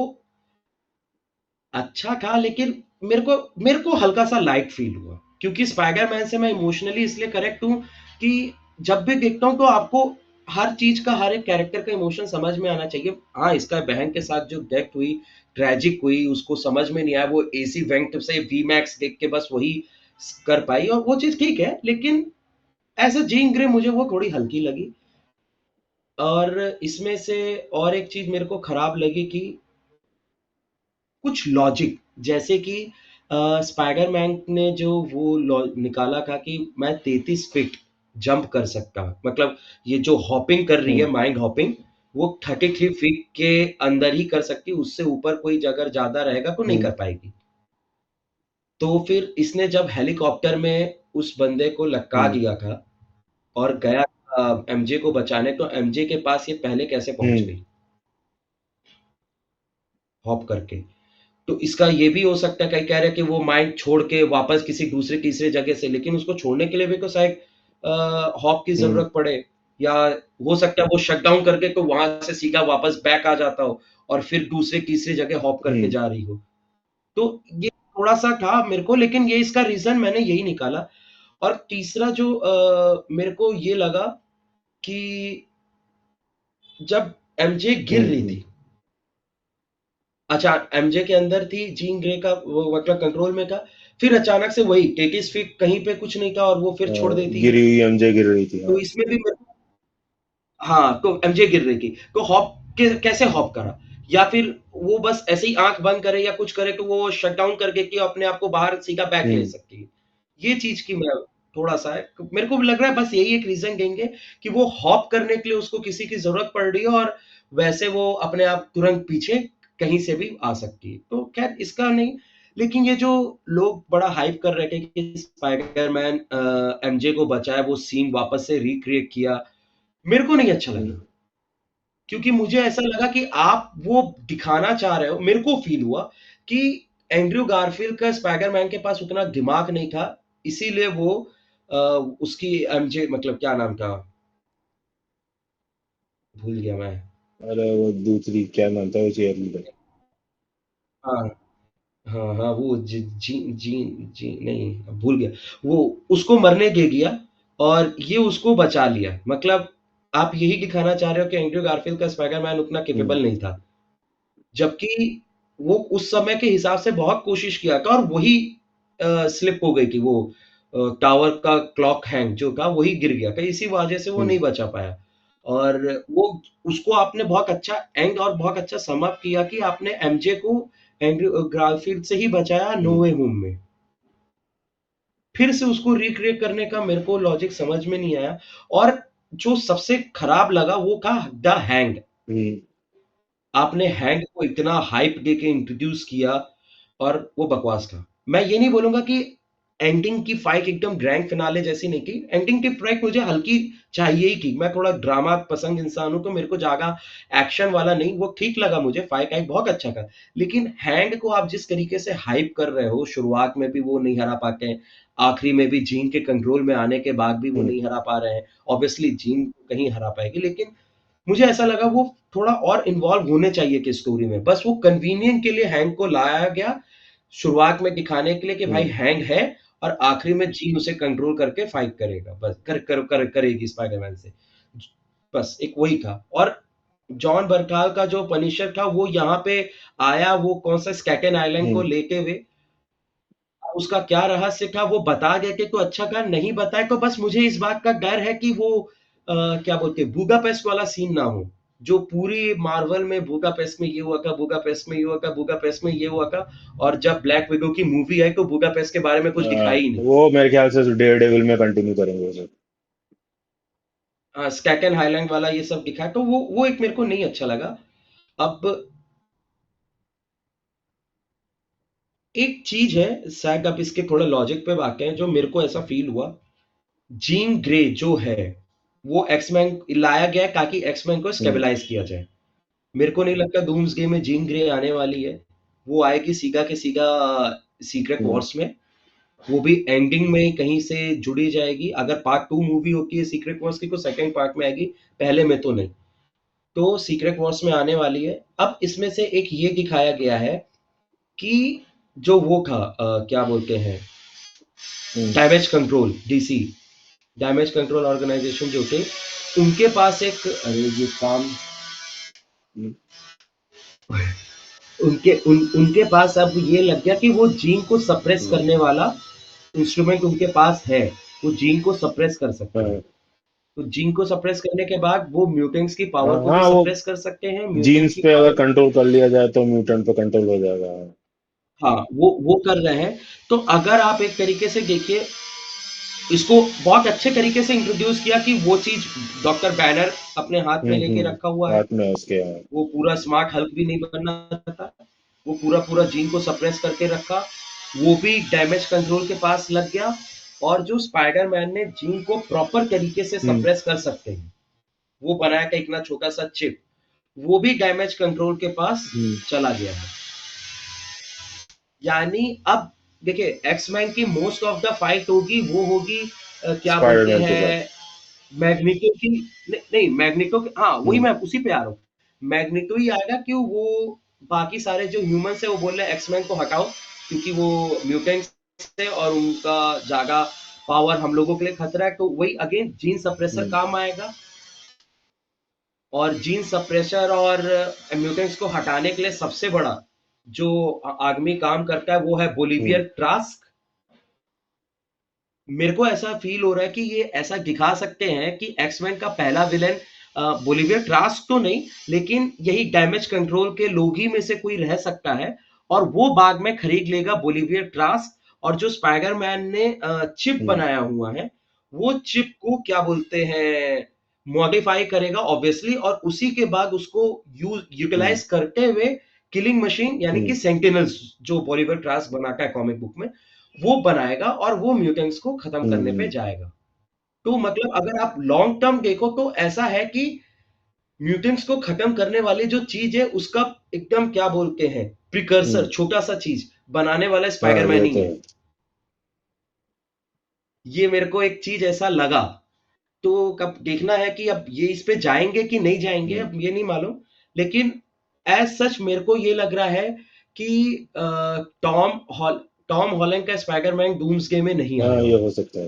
अच्छा था, लेकिन मेरे को हल्का सा लाइट फील हुआ, क्योंकि स्पाइडरमैन से मैं इमोशनली इसलिए कनेक्ट हूं कि जब भी देखता हूं तो आपको हर चीज का, हर एक कैरेक्टर का इमोशन समझ में आना चाहिए। हाँ इसका बहन के साथ जो डेथ हुई, ट्रेजिक हुई, उसको समझ में नहीं आया, वो एसी वेंट से वी मैक्स देख के बस वही कर पाई, और वो चीज ठीक है, लेकिन एज अ जीन ग्रे मुझे वो थोड़ी हल्की लगी। और इसमें से और एक चीज मेरे को खराब लगी कि कुछ लॉजिक, जैसे कि स्पाइडरमैन ने जो वो निकाला था कि मैं 33 फीट जंप कर सकता हूँ, मतलब ये जो हॉपिंग कर रही है हम्म। माइंड हॉपिंग, वो 33 फीट के अंदर ही कर सकती, उससे ऊपर कोई अगर ज्यादा रहेगा तो नहीं हम्म। कर पाएगी। तो फिर इसने जब हेलीकॉप्टर में उस बंदे को लटका हम्म। दिया था और गया एमजे को बचाने, तो एमजे के पास ये पहले कैसे पहुंच हम्म। गई हॉप करके। तो इसका ये भी हो सकता है, कई कह रहे हैं कि वो माइंड छोड़ के वापस किसी दूसरे तीसरे जगह से, लेकिन उसको छोड़ने के लिए भी तो शायद हॉप की हम्म। जरूरत पड़े, या हो सकता है वो शट डाउन करके तो वहां से सीधा वापस बैक आ जाता हो और फिर दूसरे तीसरे जगह हॉप करके हम्म। जा रही हो। तो ये थोड़ा सा था मेरे को, लेकिन ये इसका रीजन मैंने यही निकाला। और तीसरा जो मेरे को ये लगा कि जब एमजे गिर हम्म। रही थी, अच्छा एमजे के अंदर थी, जीन ग्रे का वो मतलब कंट्रोल में था, फिर अचानक से वही टेटिस फिक कहीं पे कुछ नहीं था और वो फिर छोड़ देती है। गिरी हुई एमजे गिर रही थी, हाँ। तो इसमें भी हाँ तो एमजे गिर रही थी, तो हॉप कैसे हॉप करा, या फिर वो बस ऐसे ही आंख बंद करे या कुछ करे तो वो शट डाउन करके कि अपने आप को बाहर सीधा बैक ले हम्म। सकती है। ये चीज की मैं थोड़ा सा है, मेरे को भी लग रहा है बस यही एक रीजन देंगे कि वो हॉप करने के लिए उसको किसी की जरूरत पड़ रही है, और वैसे वो अपने आप तुरंत पीछे कहीं से भी आ सकती है, तो खैर इसका नहीं। लेकिन ये जो लोग बड़ा हाइप कर रहे थे कि स्पाइडरमैन एमजे को बचाए, वो सीन वापस से रिक्रिएट किया, मेरे को नहीं अच्छा लगा, क्योंकि मुझे ऐसा लगा कि आप वो दिखाना चाह रहे हो, मेरे को फील हुआ कि एंड्रयू गारफील्ड का स्पाइडरमैन के पास उतना दिमाग नहीं था, इसीलिए वो उसकी एमजे, मतलब क्या नाम था, भूल गया मैं। अरे वो दूसरी क्या नाम था वो चेयर? हाँ, हाँ, हाँ, वो जी जी जी जी नहीं, भूल गया। वो उसको मरने दे दिया और ये उसको बचा लिया। मतलब आप यही दिखाना चाह रहे हो कि एंड्रयू गारफील्ड का स्पाइडरमैन उतना कैपेबल नहीं था। जबकि वो उस समय के हिसाब से बहुत कोशिश किया था और वही स्लिप हो गई थी, वो टावर का क्लॉक हैंग जो था वही गिर गया था, इसी वजह से वो नहीं बचा पाया। और वो उसको आपने बहुत अच्छा एंड और बहुत अच्छा सम अप किया कि आपने एमजे को एंड्रयू गारफील्ड से ही बचाया नो वे होम में। फिर से उसको रिक्रिएट करने का मेरे को लॉजिक समझ में नहीं आया। और जो सबसे खराब लगा वो था द हैंग। आपने हैंग को इतना हाइप देके इंट्रोड्यूस किया और वो बकवास था। मैं ये नहीं बोलूँगा कि एंडिंग की फाइट एकदम ग्रैंड फिनाले जैसी नहीं थी। एंडिंग की फाइट मुझे हल्की चाहिए ही थी। मैं थोड़ा ड्रामा पसंद इंसान हूँ, तो मेरे को ज़्यादा एक्शन वाला नहीं, वो ठीक लगा मुझे, फाइट आइट बहुत अच्छा था। लेकिन हैंग को आप जिस तरीके से हाइप कर रहे हो, शुरुआत में भी वो नहीं हरा पाते हैं, आखिरी में भी जीन के कंट्रोल में आने के बाद भी वो नहीं हरा पा रहे हैं। ऑब्वियसली जीन कहीं हरा पाएगी, लेकिन मुझे ऐसा लगा वो थोड़ा और इन्वॉल्व होने चाहिए कि स्टोरी में। बस वो कन्वीनियंट के लिए हैंग को लाया गया, शुरुआत में दिखाने के लिए कि भाई हैंग है और आखिरी में जीन उसे कंट्रोल करके फाइट करेगा, बस करेगी स्पाइडरमैन से। बस एक वही था। और जॉन बर्काल का जो पनिशर था वो यहाँ पे आया, वो कौन सा स्कैटन आइलैंड को लेते हुए, उसका क्या रहस्य था वो बता देते तो अच्छा था, नहीं बताए तो बस मुझे इस बात का डर है कि वो क्या बोलते हैं, बूडापेस्ट वाला सीन ना हो। जो पूरी मार्वल में बूडापेस्ट में ये हुआ था, बूडापेस्ट में ये हुआ था, बूडापेस्ट में ये हुआ था, और जब ब्लैक विडो की मूवी आई तो बूडापेस्ट के बारे में कुछ दिखाई ही नहीं। वो मेरे ख्याल से डेयर डेविल में कंटिन्यू करेंगे उसे। स्कैटन हाईलैंड वाला ये सब दिखा तो वो एक मेरे को नहीं अच्छा लगा। अब एक चीज है, शायद आप इसके थोड़ा लॉजिक पे आते हैं, जो मेरे को ऐसा फील हुआ, जीन ग्रे जो है वो एक्समैन लाया गया ताकि एक्समैन को स्टेबलाइज किया जाए। मेरे को नहीं लगता डूम्सडे में जीन ग्रे आने वाली है। वो आएगी सीधा के सीधा सीक्रेट वॉर्स में। वो भी एंडिंग में कहीं से जुड़ी जाएगी। अगर पार्ट 2 मूवी होती है सीक्रेट वॉर्स की तो सेकंड पार्ट में आएगी, पहले में तो नहीं। तो सीक्रेट वॉर्स में आने वाली है। अब इसमें से एक ये दिखाया गया है कि जो वो था क्या बोलते हैं, damage control DC, damage control organization जो थे, उनके पास एक, अरे ये काम, उनके पास अब ये लग गया कि वो जीन को सप्रेस करने वाला इंस्ट्रूमेंट उनके पास है। वो जीन को सप्रेस कर सकते हैं। तो जीन को सप्रेस करने के बाद वो म्यूटेंट्स की पावर को भी हाँ वो सप्रेस कर सकते हैं, म्यूटेंट्स जीन्स की पे अगर पावर। कंट्रोल कर लिया जाए तो म्यूटेंट पे कंट्रोल हो जाएगा। हाँ, वो कर रहे हैं। तो अगर आप एक तरीके से देखिए, इसको बहुत अच्छे तरीके से इंट्रोड्यूस किया कि वो चीज डॉक्टर बैनर अपने हाथ में लेके रखा हुआ है। हाथ में उसके। वो पूरा स्मार्ट हल्क भी नहीं बनना चाहता। वो पूरा पूरा जीन को सप्रेस करके रखा। वो भी डैमेज कंट्रोल के पास लग गया। और जो स्पाइडरमैन ने जीन को प्रॉपर तरीके से सप्रेस कर सकते हैं, वो बनाया था इतना छोटा सा चिप, वो भी डैमेज कंट्रोल के पास चला गया है। यानी अब देखिए, एक्समैन की मोस्ट ऑफ द फाइट होगी, वो होगी क्या बोलते स्पाइडरमैन के साथ। हैं, मैग्नीटो की। नहीं, मैग्नीटो की, हाँ वही मैं उसी पे आ रहा हूँ। मैग्नीटो ही आएगा, क्यों वो बाकी सारे जो ह्यूमंस है वो बोल रहे हैं एक्समैन को हटाओ, क्योंकि वो म्यूटेंट्स है और उनका ज्यादा पावर हम लोगों के लिए खतरा है। तो वही अगेन जीन सप्रेसर काम आएगा। और जीन सप्रेशर और म्यूटेंट्स को हटाने के लिए सबसे बड़ा जो आदमी काम करता है वो है बोलिवियर ट्रास्क। मेरे को ऐसा फील हो रहा है कि ये ऐसा दिखा सकते हैं कि एक्समैन का पहला विलेन बोलिवियर ट्रास्क तो नहीं, लेकिन यही डैमेज कंट्रोल के लोग ही में से कोई रह सकता है। और वो बाद में खरीद लेगा बोलिवियर ट्रास्क। और जो स्पाइडरमैन ने चिप बनाया हुआ है, वो चिप को क्या बोलते हैं, मॉडिफाई करेगा ऑब्वियसली, और उसी के बाद उसको यूटिलाइज करते हुए किलिंग मशीन यानी कि सेंटिनल्स, जो बोलिवियर ट्रास्क बनाता है कॉमिक बुक में, वो बनाएगा और वो म्यूटेंट्स को खत्म करने पे जाएगा। तो मतलब अगर आप लॉन्ग टर्म देखो तो ऐसा है कि म्यूटेंट्स को खत्म करने वाली जो चीज है उसका एकदम क्या बोलते हैं प्रिकर्सर, हम्म। छोटा सा चीज बनाने वाला हाँ स्पाइडरमैन ये ही तो है। है। ये मेरे को एक चीज ऐसा लगा। तो कब देखना है कि अब ये इस पे जाएंगे कि नहीं जाएंगे, हम्म। अब ये नहीं मालूम। लेकिन एज सच मेरे को ये लग रहा है कि टॉम हॉलैंड का स्पाइडरमैन डूम्सडे में नहीं हाँ आने ये वाला। हो सकता है,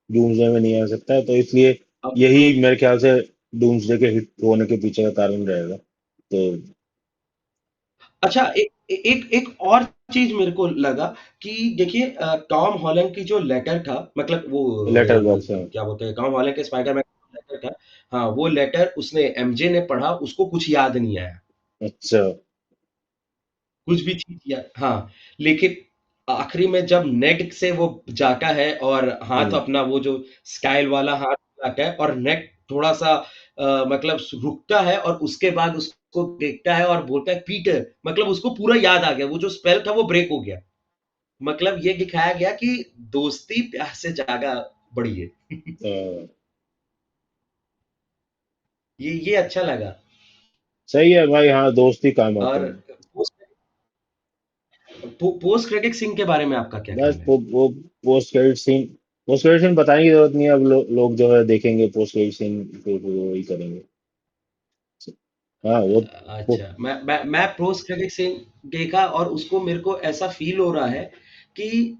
डूम्सडे में नहीं आ सकता है, तो इसलिए अब तो यही मेरे ख्याल से डूम्सडे के हिट होने के पीछे का कारण रहेगा। तो अच्छा, एक और चीज मेरे को लगा कि देखिए टॉम हॉलैंड की जो लेटर था, मतलब लेटर वो बॉक्स है। क्या बोलते हैं, टॉम हॉलैंड के स्पाइडरमैन का लेटर था। हाँ, वो लेटर उसने एमजे ने पढ़ा, उसको कुछ याद नहीं आया, अच्छा। कुछ भी चीज याद, हाँ। लेकिन आखिरी में जब नेट से वो जाता है और हाथ हम्म। अपना वो जो स्काइल वाला हाथ जाता है और नेट थोड़ा सा मतलब रुकता है और उसके बाद उसको देखता है और बोलता है पीटर, मतलब उसको पूरा याद आ गया, वो जो स्पेल था वो ब्रेक हो गया। मतलब ये दिखाया गया कि दोस्ती प्यार से ज्यादा बड़ी है। हाँ, ये अच्छा लगा। सही है भाई, हाँ दोस्ती काम आते और हैं। पोस्ट क्रेडिट सीन के बारे में आपका क्या बस ख्याल है? वो पोस्ट क्रेडिट सीन बताने की जरूरत नहीं है, अब लोग जो है देखेंगे पोस्ट क्रेडिट सीन, फिर वो वही करेंगे। हाँ वो अच्छा, मैं पोस्ट क्रेडिट सीन देखा और उसको मेरे को ऐसा फील हो रहा है कि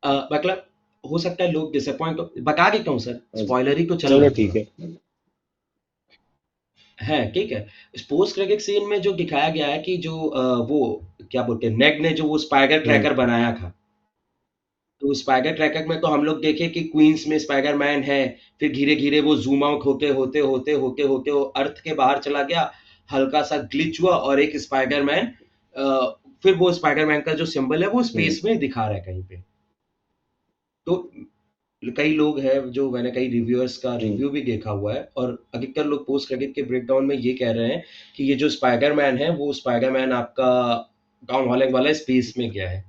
मतलब हो सकता है लोग डिसअपॉइंट बता देता हूँ सर, स्पॉइलर ही तो चल रहा चलो है ठीक पूरा। है। है ठीक है। पोस्ट क्रेडिट सीन में जो दिखाया गया है कि जो वो क्या बोलते हैं, नेग ने जो वो स्पाइडर हम्म। ट्रैकर बनाया था, तो स्पाइडर ट्रैकर में तो हम लोग देखे कि क्वींस में स्पाइडरमैन है, फिर धीरे धीरे वो जूम आउट होते होते होते होते होते वो अर्थ के बाहर चला गया, हल्का सा ग्लिच हुआ और एक स्पाइडरमैन, फिर वो स्पाइडरमैन का जो सिंबल है वो हम्म। स्पेस में दिखा रहा है कहीं पे। तो कई लोग हैं जो, मैंने कई रिव्यूअर्स का हम्म। रिव्यू भी देखा हुआ है और अधिकतर लोग पोस्ट क्रेडिट के ब्रेकडाउन में ये कह रहे हैं कि ये जो स्पाइडरमैन है वो स्पाइडरमैन आपका टॉम हॉलैंड वाला स्पेस में गया है।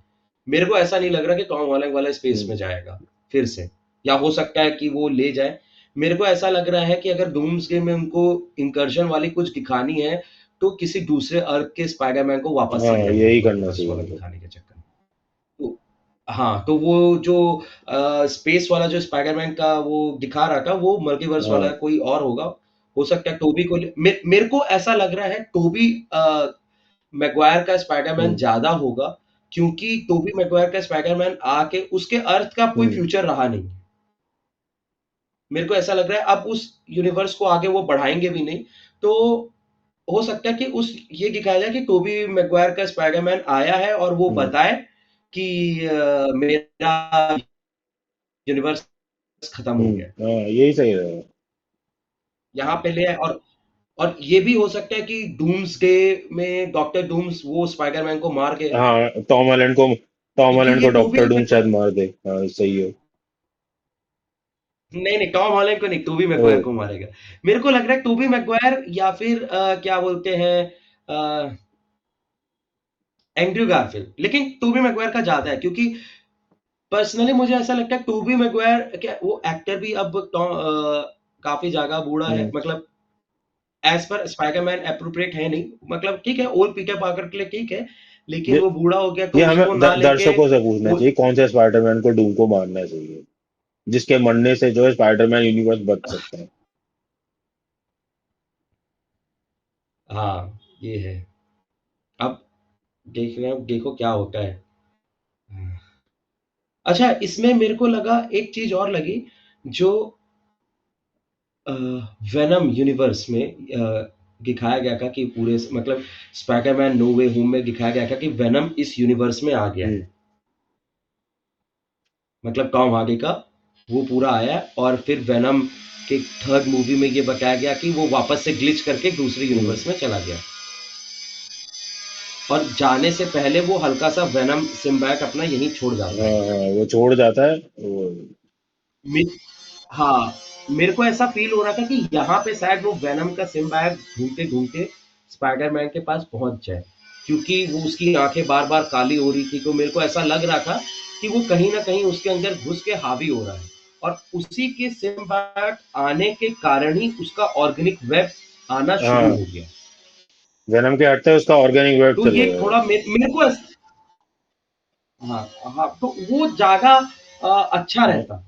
मेरे को ऐसा नहीं लग रहा कि टॉम हॉलैंड वाला स्पेस हम्म। में जाएगा फिर से, या हो सकता है कि वो ले जाए। मेरे को ऐसा लग रहा है कि अगर डूम्सडे में उनको इंकर्जन वाली कुछ दिखानी है तो किसी दूसरे अर्थ के स्पाइडरमैन को वापस हाँ ले आएंगे यही करना मल्टीवर्स चाहिए वाला उनको। दिखाने के चक्कर में। तो हाँ, तो वो जो स्पेस वाला जो स्पाइडरमैन का वो दिखा रहा था वो मल्टीवर्स वाला हाँ। कोई और होगा। हो सकता है टोबी को मेरे को ऐसा लग रहा है टोबी मैगवायर का स्पाइडरमैन हम्म। ज्यादा होगा, क्योंकि टोबी मैगवायर का स्पाइडरमैन आके उसके अर्थ का कोई हम्म। फ्यूचर रहा नहीं। मेरे को ऐसा लग रहा है अब उस यूनिवर्स को आगे वो बढ़ाएंगे भी नहीं। तो हो सकता है कि उस ये दिखाया जाए कि टोबी मैगवायर का स्पाइडरमैन आया है और वो हम्म। बताए कि मेरा यूनिवर्स खत्म हो गया है, हाँ यही सही रहेगा। यहाँ पे ले आए। और ये भी हो सकता है कि डूम्सडे में डॉक्टर डूम्स वो स्पाइडरमैन को मार के, हाँ टॉम क्योंकि हॉलैंड ये को टोबी डॉक्टर डूम शायद मैगवायर, मार दे, हाँ सही है। नहीं नहीं टॉम हॉलैंड को नहीं, टोबी ओ। मैगवायर को मारेगा। मेरे को लग रहा है टोबी मैगवायर या फिर क्या बोलते हैं एंड्रयू गारफील्ड, लेकिन टोबी मैगवायर का ज्यादा है क्योंकि पर्सनली मुझे ऐसा लगता है टोबी मैगवायर क्या वो एक्टर भी अब काफी ज्यादा बूढ़ा है, हम्म। मतलब एज पर स्पाइडरमैन एप्रोप्रिएट है नहीं, मतलब ठीक है ओल्ड पीटर पार्कर के लिए ठीक है, लेकिन ये वो बूढ़ा हो गया तो ये उसको हमें ना लेके दर्शकों से पूछना वो, चाहिए कौन से स्पाइडरमैन को डूम को मारना चाहिए, जिसके मरने से जो है स्पाइडरमैन यूनिवर्स बच सकता है। हाँ ये है। अब देख रहे हैं, देखो क्या होता है। अच्छा, इसमें मेरे को लगा एक चीज और लगी, जो वेनम यूनिवर्स में दिखाया गया था कि पूरे मतलब स्पाइडरमैन नो वे होम में दिखाया गया था कि वेनम इस यूनिवर्स में आ गया हम्म। है, मतलब टॉम हार्डी का वो पूरा आया और फिर वेनम के थर्ड मूवी में ये बताया गया कि वो वापस से ग्लिच करके दूसरे हम्म। यूनिवर्स में चला गया और जाने से पहले वो हल्का सा वेनम सिम्बैट अपना यहीं छोड़ जाता हाँ है। हाँ वो छोड़ जाता है वो। मे- हाँ, मेरे को ऐसा फील हो रहा था कि यहाँ पे शायद वो वेनम का सिम्बैट ढूंढते ढूंढते स्पाइडरमैन के पास पहुंच जाए, क्योंकि वो उसकी आंखें बार बार काली हो रही थी, तो मेरे को ऐसा लग रहा था कि वो कहीं ना कहीं उसके अंदर घुस के हावी हो रहा है, और उसी के सिम्बायोट आने के कारण ही उसका ऑर्गेनिक वेब आना शुरू हाँ, हो गया। वेनम के हटते उसका ऑर्गेनिक वेब तो चल ये गया। थोड़ा मेरे को हाँ हाँ, तो वो ज्यादा अच्छा हाँ, रहता,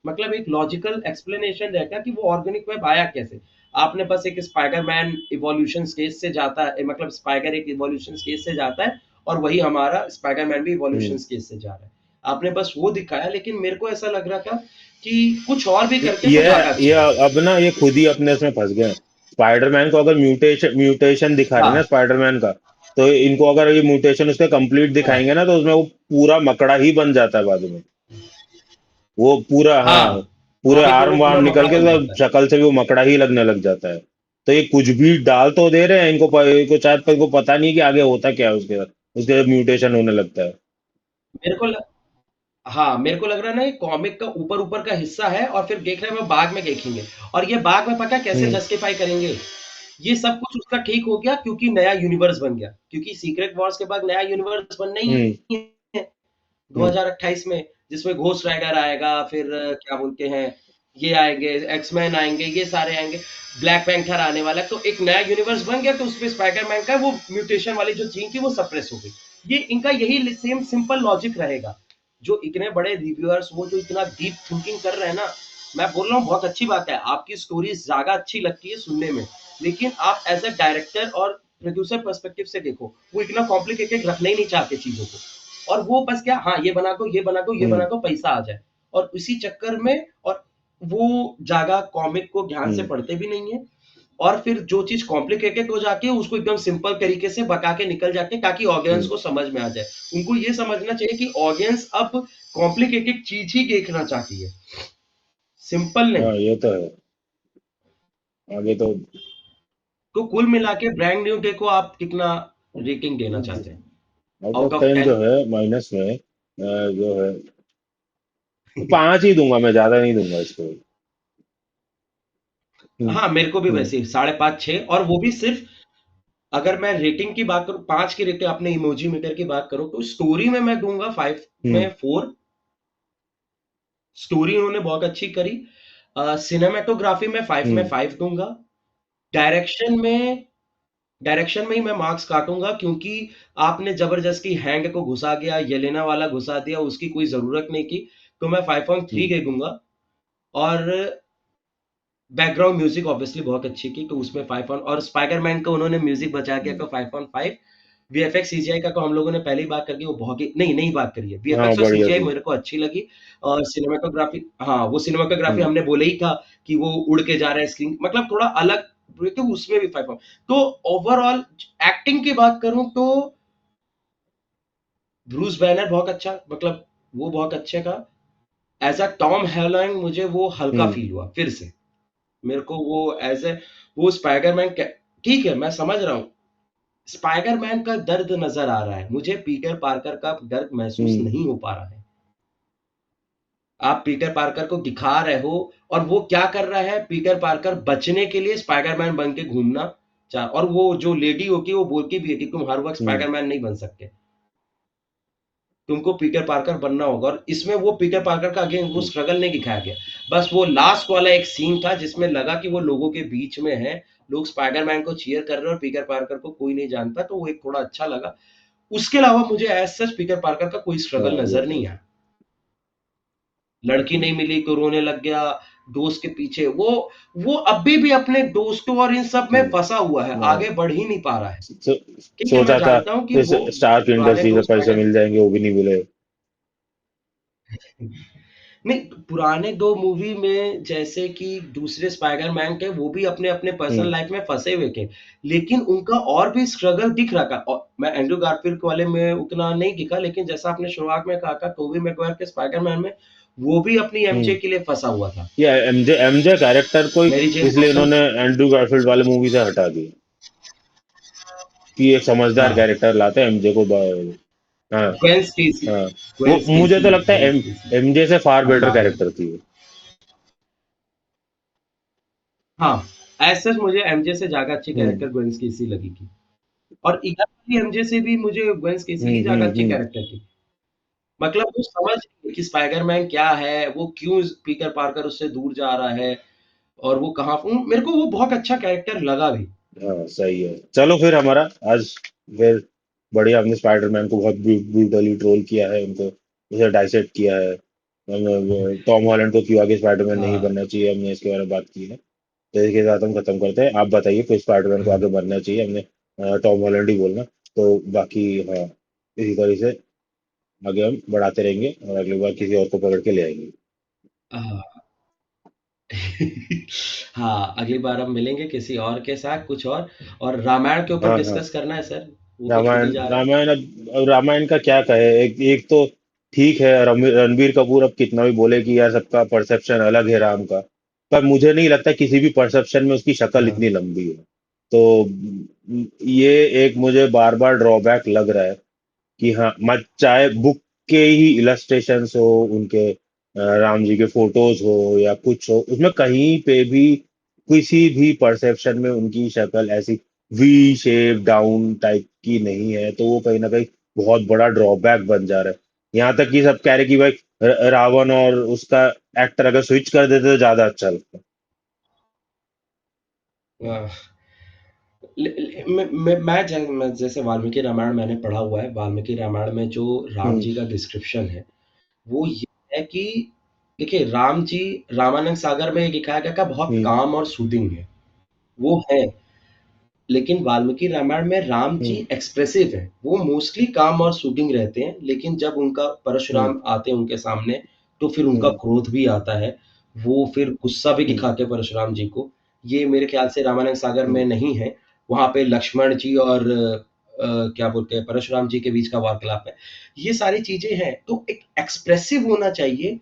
मतलब एक लॉजिकल एक्सप्लेनेशन रहता कि वो ऑर्गेनिक वेब आया कैसे। आपने बस एक स्पाइडरमैन इवोल्यूशन स्टेज से जाता है, मतलब स्पाइडर एक इवोल्यूशन स्टेज से जाता है, और वही हमारा स्पाइडरमैन भी इवोल्यूशन हम्म। स्टेज से जा रहा है। आपने बस वो दिखाया, लेकिन मेरे को ऐसा लग रहा था कि कुछ और भी करते तो ये ज्यादा ये अच्छा रहता। अब ना ये खुद ही अपने इसमें फंस गए हैं। स्पाइडरमैन को अगर म्यूटेशन म्यूटेशन दिखा रहे हैं ना हाँ स्पाइडरमैन का, तो इनको अगर ये म्यूटेशन उसके कंप्लीट हाँ दिखाएंगे ना, तो उसमें वो पूरा मकड़ा ही बन जाता है बाद में। वो पूरा, हाँ, हाँ, पूरे कॉमिक में आर्म वो वार्म पूरा निकल मकड़ा के बन तो जाता है। शक्ल से भी वो मकड़ा ही लगने लग जाता है। तो ये कुछ भी डाल तो दे रहे हैं इनको, इनको शायद इनको पता नहीं कि आगे होता क्या है उसके बाद, उसके जब म्यूटेशन होने लगता है। मेरे को ल... हाँ, मेरे को लग रहा है ना ये कॉमिक का ऊपर ऊपर का हिस्सा है, और फिर देख रहे हैं वो बाद में देखेंगे। और ये बाद में पता कैसे हम्म। जस्टिफाई करेंगे, ये सब कुछ उसका ठीक हो गया क्योंकि नया यूनिवर्स बन गया, क्योंकि सीक्रेट वॉर्स के बाद नया यूनिवर्स बनना हम्म। ही है हम्म। 2028 में, जिसमें घोस्ट राइडर आएगा, फिर क्या बोलते हैं, ये आएंगे, एक्समैन आएंगे, ये सारे आएंगे, ब्लैक पैंथर आने वाला है, तो एक नया यूनिवर्स बन गया, तो उसमें स्पाइडरमैन का वो म्यूटेशन वाली जो जीन थी वो सप्रेस हो गई। ये इनका यही सेम सिंपल लॉजिक रहेगा। जो इतने बड़े रिव्यूअर्स, वो जो इतना डीप थिंकिंग कर रहे हैं ना, मैं बोल रहा हूँ बहुत अच्छी बात है, आपकी स्टोरी ज्यादा अच्छी लगती है सुनने में, लेकिन आप एज अ डायरेक्टर और प्रोड्यूसर पर्सपेक्टिव से देखो, वो इतना कॉम्प्लिकेटेड रखना ही नहीं चाहते चीजों को, और वो बस क्या, हाँ ये बना दो, ये बना दो, ये हम्म। बना दो, पैसा आ जाए, और उसी चक्कर में, और वो ज्यादा कॉमिक को ध्यान से हम्म। पढ़ते भी नहीं है, और फिर जो चीज कॉम्प्लिकेटेड हो जाती है उसको एकदम सिंपल तरीके से बता के निकल जाते हैं, ताकि ऑडियंस हम्म। को समझ में आ जाए। उनको ये समझना चाहिए कि ऑडियंस अब कॉम्प्लिकेटेड चीज ही देखना चाहती है, सिंपल नहीं। हाँ, ये तो है। आगे तो तो कुल मिला के ब्रांड न्यू डे को आप कितना रेटिंग देना चाहते हैं, आउट आउट ऑफ ऑफ 10 जो 10? है माइनस में, जो है 5 ही दूंगा, मैं ज्यादा नहीं दूंगा इसको। हम्म। हाँ, मेरे को भी हम्म। वैसे 5.5 6, और वो भी सिर्फ, अगर मैं रेटिंग की बात करूं, 5 की रेटिंग, आपने इमोजी मीटर की बात करो, तो स्टोरी में मैं दूंगा 5 हम्म। में 4। स्टोरी उन्होंने बहुत अच्छी करी। सिनेमेटोग्राफी में 5 में हम्म। 5 दूंगा। डायरेक्शन में, डायरेक्शन में ही मैं मार्क्स काटूंगा, क्योंकि आपने जबरदस्ती हैंड को घुसा दिया, येलेना वाला घुसा दिया, उसकी कोई जरूरत नहीं की, तो मैं 5.3 हम्म। दे दूंगा। और बैकग्राउंड म्यूजिक ऑब्वियसली बहुत अच्छी की, तो उसमें 5 और स्पाइडरमैन को उन्होंने म्यूजिक बचा दिया, हम्म। तो 5.5। वीएफएक्स सीजीआई का तो हम लोगों ने पहले ही बात कर ली, वो बहुत ही नहीं नई बात करी है, हाँ, वीएफएक्स और बढ़िया सीजीआई थी। मेरे को अच्छी लगी। और सिनेमेटोग्राफी, हाँ वो सिनेमेटोग्राफी हम्म। हमने बोले ही था कि वो उड़ के जा रहा है स्क्रीन, मतलब थोड़ा अलग, तो उसमें भी 5। तो ओवरऑल एक्टिंग की बात करूं तो ब्रूस बैनर बहुत अच्छा, मतलब वो बहुत अच्छे का, एज अ टॉम हैलैंड मुझे वो हल्का हम्म। फील हुआ फिर से। मेरे को वो एज ए, वो स्पाइडरमैन, ठीक है मैं समझ रहा हूँ, स्पाइडरमैन का दर्द नजर आ रहा है, मुझे पीटर पार्कर का दर्द महसूस हम्म। नहीं हो पा रहा है। आप पीटर पार्कर को दिखा रहे हो, और वो क्या कर रहा है, पीटर पार्कर बचने के लिए स्पाइडरमैन बन के घूमना चाह, और वो जो लेडी होती है वो बोलती भी है कि तुम हर वक्त हम्म। स्पाइडरमैन नहीं बन सकते, तुमको पीटर पार्कर बनना होगा, और इसमें वो पीटर पार्कर का अगेन वो हम्म। स्ट्रगल नहीं दिखाया गया। बस वो लास्ट वाला एक सीन था जिसमें लगा कि वो लोगों के बीच में है, लोग स्पाइडरमैन को चीयर कर रहे हैं और पीटर पार्कर को कोई नहीं जानता, तो वो एक थोड़ा अच्छा लगा। उसके अलावा मुझे एज सच पीटर पार्कर का कोई हाँ, स्ट्रगल ये नजर तो नहीं है। आया। लड़की नहीं हम्म। मिली तो रोने लग गया दोस्त के पीछे, वो अभी भी अपने दोस्तों और इन सब में हम्म। फंसा हुआ है, हाँ, आगे बढ़ ही नहीं पा रहा है। ठीक है, मैं सोचा था जानता हूँ कि इस वो स्टार्क पुराने इंडस्ट्री से दोस्त पैसे मिल जाएंगे, वो भी नहीं मिले। नहीं, पुराने दो मूवी में जैसे कि दूसरे स्पाइडरमैन थे, वो भी अपने अपने पर्सनल हम्म। लाइफ में फंसे हुए थे, लेकिन उनका और भी स्ट्रगल दिख रहा था। और मैं एंड्रू गारफील्ड वाले में उतना नहीं दिखा, लेकिन जैसा आपने शुरुआत में कहा था, टोबी मैguire के स्पाइडरमैन में वो भी अपनी एमजे हम्म। के लिए फंसा हुआ था। ये एमजे एमजे कैरेक्टर को मेरी जेन इसलिए वॉटसन, इन्होंने एंड्रू गारफील्ड वाले मूवी से हटा दिया कि एक समझदार हाँ, कैरेक्टर लाते हैं एमजे को हाँ। ग्वेन स्टेसी, हाँ, वो ग्वेन मुझे स्टेसी तो नहीं, लगता है ग्वेन स्टेसी, एमजे से फार अब बेटर नाम है। कैरेक्टर थी वो। हाँ, एज सच मुझे एमजे से ज्यादा अच्छी हम्म। कैरेक्टर ग्वेन स्टेसी लगी थी, और इधर वाली एमजे से भी मुझे ग्वेन स्टेसी ही हम्म। ज्यादा हम्म। अच्छी हम्म। कैरेक्टर थी। मतलब वो समझ गए कि स्पाइडरमैन क्या है, वो क्यों पीटर पार्कर उससे दूर जा रहा है और वो कहाँ मेरे को वो बहुत अच्छा कैरेक्टर लगा भी। हाँ सही है। चलो फिर हमारा आज फिर बढ़िया, हमने स्पाइडरमैन को बहुत ब्रूटली ट्रोल किया है, उनको उसे डाइसेक्ट किया है। टॉम हॉलैंड को क्यों आगे स्पाइडरमैन नहीं हाँ, बनना चाहिए, हमने इसके बारे में बात की है। तो इसके साथ हम खत्म करते हैं। आप बताइए कोई स्पाइडरमैन को हाँ, आगे बनना चाहिए, हमने टॉम हॉलैंड ही बोलना। तो बाकी हाँ, इसी तरह से आगे हम बढ़ाते रहेंगे और अगली बार किसी और को पकड़ के ले आएंगे। हाँ। हाँ, अगली बार हम मिलेंगे किसी और के साथ कुछ और रामायण के ऊपर हाँ हाँ। डिस्कस करना है सर, वो तो छूट रामायण ही जा रहा है। रामायण अब रामायण का क्या कहे। एक एक तो ठीक है, रणबीर कपूर अब कितना भी बोले कि यार सबका परसेप्शन अलग है राम का, पर मुझे नहीं लगता किसी भी परसेप्शन में उसकी शक्ल हाँ, इतनी लंबी है। तो ये एक मुझे बार बार ड्रॉबैक लग रहा है कि हाँ, मत चाहे बुक के ही इलस्ट्रेशंस हो, उनके राम जी के फोटोज हो या कुछ हो, उसमें कहीं पे भी किसी भी परसेप्शन में उनकी शक्ल ऐसी वी शेप डाउन टाइप की नहीं है। तो वो कहीं ना कहीं बहुत बड़ा ड्रॉबैक बन जा रहा है। यहाँ तक कि सब कह रहे कि भाई रावण और उसका एक्टर अगर स्विच कर देते तो ज्यादा अच्छा लगता। हाँ। मैं जैसे वाल्मीकि रामायण मैंने पढ़ा हुआ है, वाल्मीकि रामायण में जो राम हम्म जी का डिस्क्रिप्शन है, वो ये है कि देखिए राम जी रामानंद सागर में दिखाया गया का बहुत हम्म काम और सूदिंग है, वो है। लेकिन वाल्मीकि रामायण में राम जी हम्म एक्सप्रेसिव है, वो मोस्टली काम और शूटिंग रहते हैं, लेकिन जब उनका हम्म परशुराम आते हैं उनके सामने तो फिर उनका हम्म क्रोध भी आता है, वो फिर गुस्सा भी हम्म दिखाते हैं परशुराम जी को। ये मेरे ख्याल से रामानंद सागर में हम्म नहीं है, वहाँ पे लक्ष्मण जी और क्या बोलते हैं परशुराम जी के बीच का वार्तालाप है। ये सारी चीज़ें हैं, तो एक एक्सप्रेसिव होना चाहिए,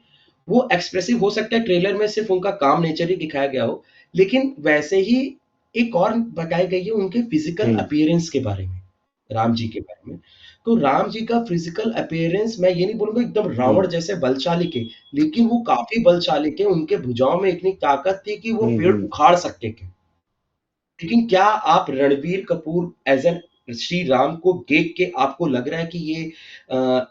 वो एक्सप्रेसिव हो सकता है ट्रेलर में सिर्फ़ उनका काम नेचर ही दिखाया गया हो, लेकिन वैसे ही एक और बताई गई है उनके फिजिकल हम्म अपीयरेंस के बारे में, राम जी के बारे में। तो राम जी का फिजिकल अपीयरेंस मैं ये नहीं बोलूँगा एकदम रावण हम्म जैसे बलशाली के, लेकिन वो काफ़ी बलशाली थे, उनके भुजाओं में इतनी ताकत थी कि वो पेड़ हम्म उखाड़ सकते थे। लेकिन क्या आप रणबीर कपूर एज़ एन श्री राम को देख के आपको लग रहा है कि ये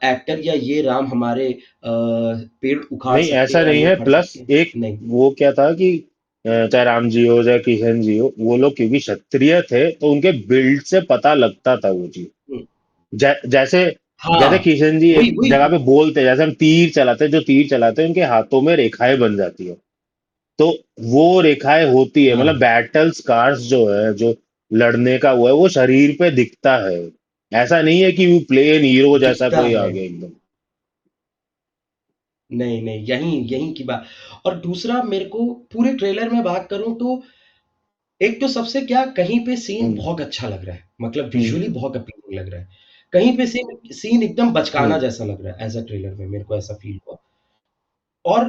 एक्टर या ये राम हमारे पेड़ उखाड़ नहीं सकते ऐसा हैं या नहीं नहीं है। उखाड़ प्लस सकते हैं? एक नहीं। वो क्या था कि चाहे राम जी हो चाहे किशन जी हो, वो लोग क्योंकि क्षत्रिय थे तो उनके बिल्ड से पता लगता था वो चीज। हुँ। जैसे जैसे हाँ, किशन जी वही, एक वही। जगह पे बोलते हैं, जैसे हम तीर चलाते हैं, जो तीर चलाते हैं उनके हाथों में रेखाएं बन जाती है। तो वो रेखाएं होती है, मतलब हाँ, बैटल स्कार्स जो है, जो लड़ने का वो है, वो शरीर पे दिखता है। ऐसा नहीं है कि वो प्लेन हीरो जैसा दिखता कोई आ है। गया एकदम। नहीं, नहीं, यहीं यहीं की बात। और दूसरा मेरे को पूरे ट्रेलर में बात करूँ तो एक तो सबसे क्या कहीं पे सीन हम्म बहुत अच्छा लग रहा है, मतलब हम्म विज़ुअली बहुत अपीलिंग लग रहा है। कहीं पे सीन सीन एकदम बचकाना हम्म जैसा लग रहा है एज़ अ ट्रेलर में मेरे को ऐसा फ़ील हुआ। और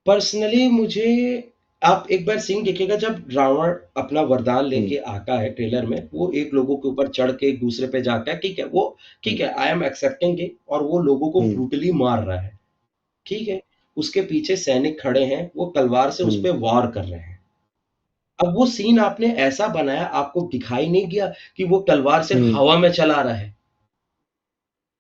पर्सनली मुझे आप एक बार सीन देखिएगा जब रावण अपना वरदान हम्म लेके आता है ट्रेलर में, वो एक लोगों के ऊपर चढ़ के एक दूसरे पे जाता है, ठीक है, वो ठीक हम्म है, आई एम एक्सेप्टिंग इट और वो लोगों को हम्म ब्रूटली मार रहा है, ठीक है। उसके पीछे सैनिक खड़े हैं, वो तलवार से उस हम्म पे वार कर रहे हैं। अब वो सीन आपने ऐसा बनाया, आपको दिखाई नहीं गया कि वो तलवार सिर्फ़ हम्म हवा में चला रहा है।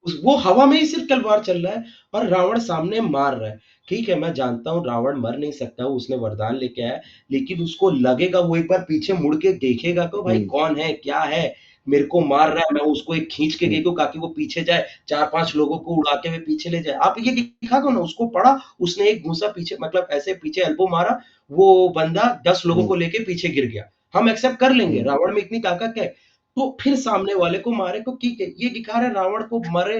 उस वो हवा में ही सिर्फ़ तलवार चल रहा है और रावण सामने मार रहा है। ठीक है, मैं जानता हूँ रावण मर नहीं सकता, उसने वरदान लेके आया है, लेकिन उसको लगेगा वो एक बार पीछे मुड़ के देखेगा तो भाई हम्म कौन है, क्या है, मेरे को मार रहा है, मैं उसको एक खींच के हम्म देखूँ ताकि वो पीछे जाए, 4-5 लोगों को उड़ाते हुए पीछे ले जाए। आप ये दिखा दो ना, उसको पड़ा, उसने एक घूँसा पीछे मतलब ऐसे पीछे एल्बो मारा, वो बंदा 10 लोगों हम्म को लेके पीछे गिर गया। हम एक्सेप्ट कर लेंगे, हम्म रावण में इतनी ताकत है। तो फिर सामने वाले को मारे को ठीक है, ये दिखा रहे हैं रावण को मरे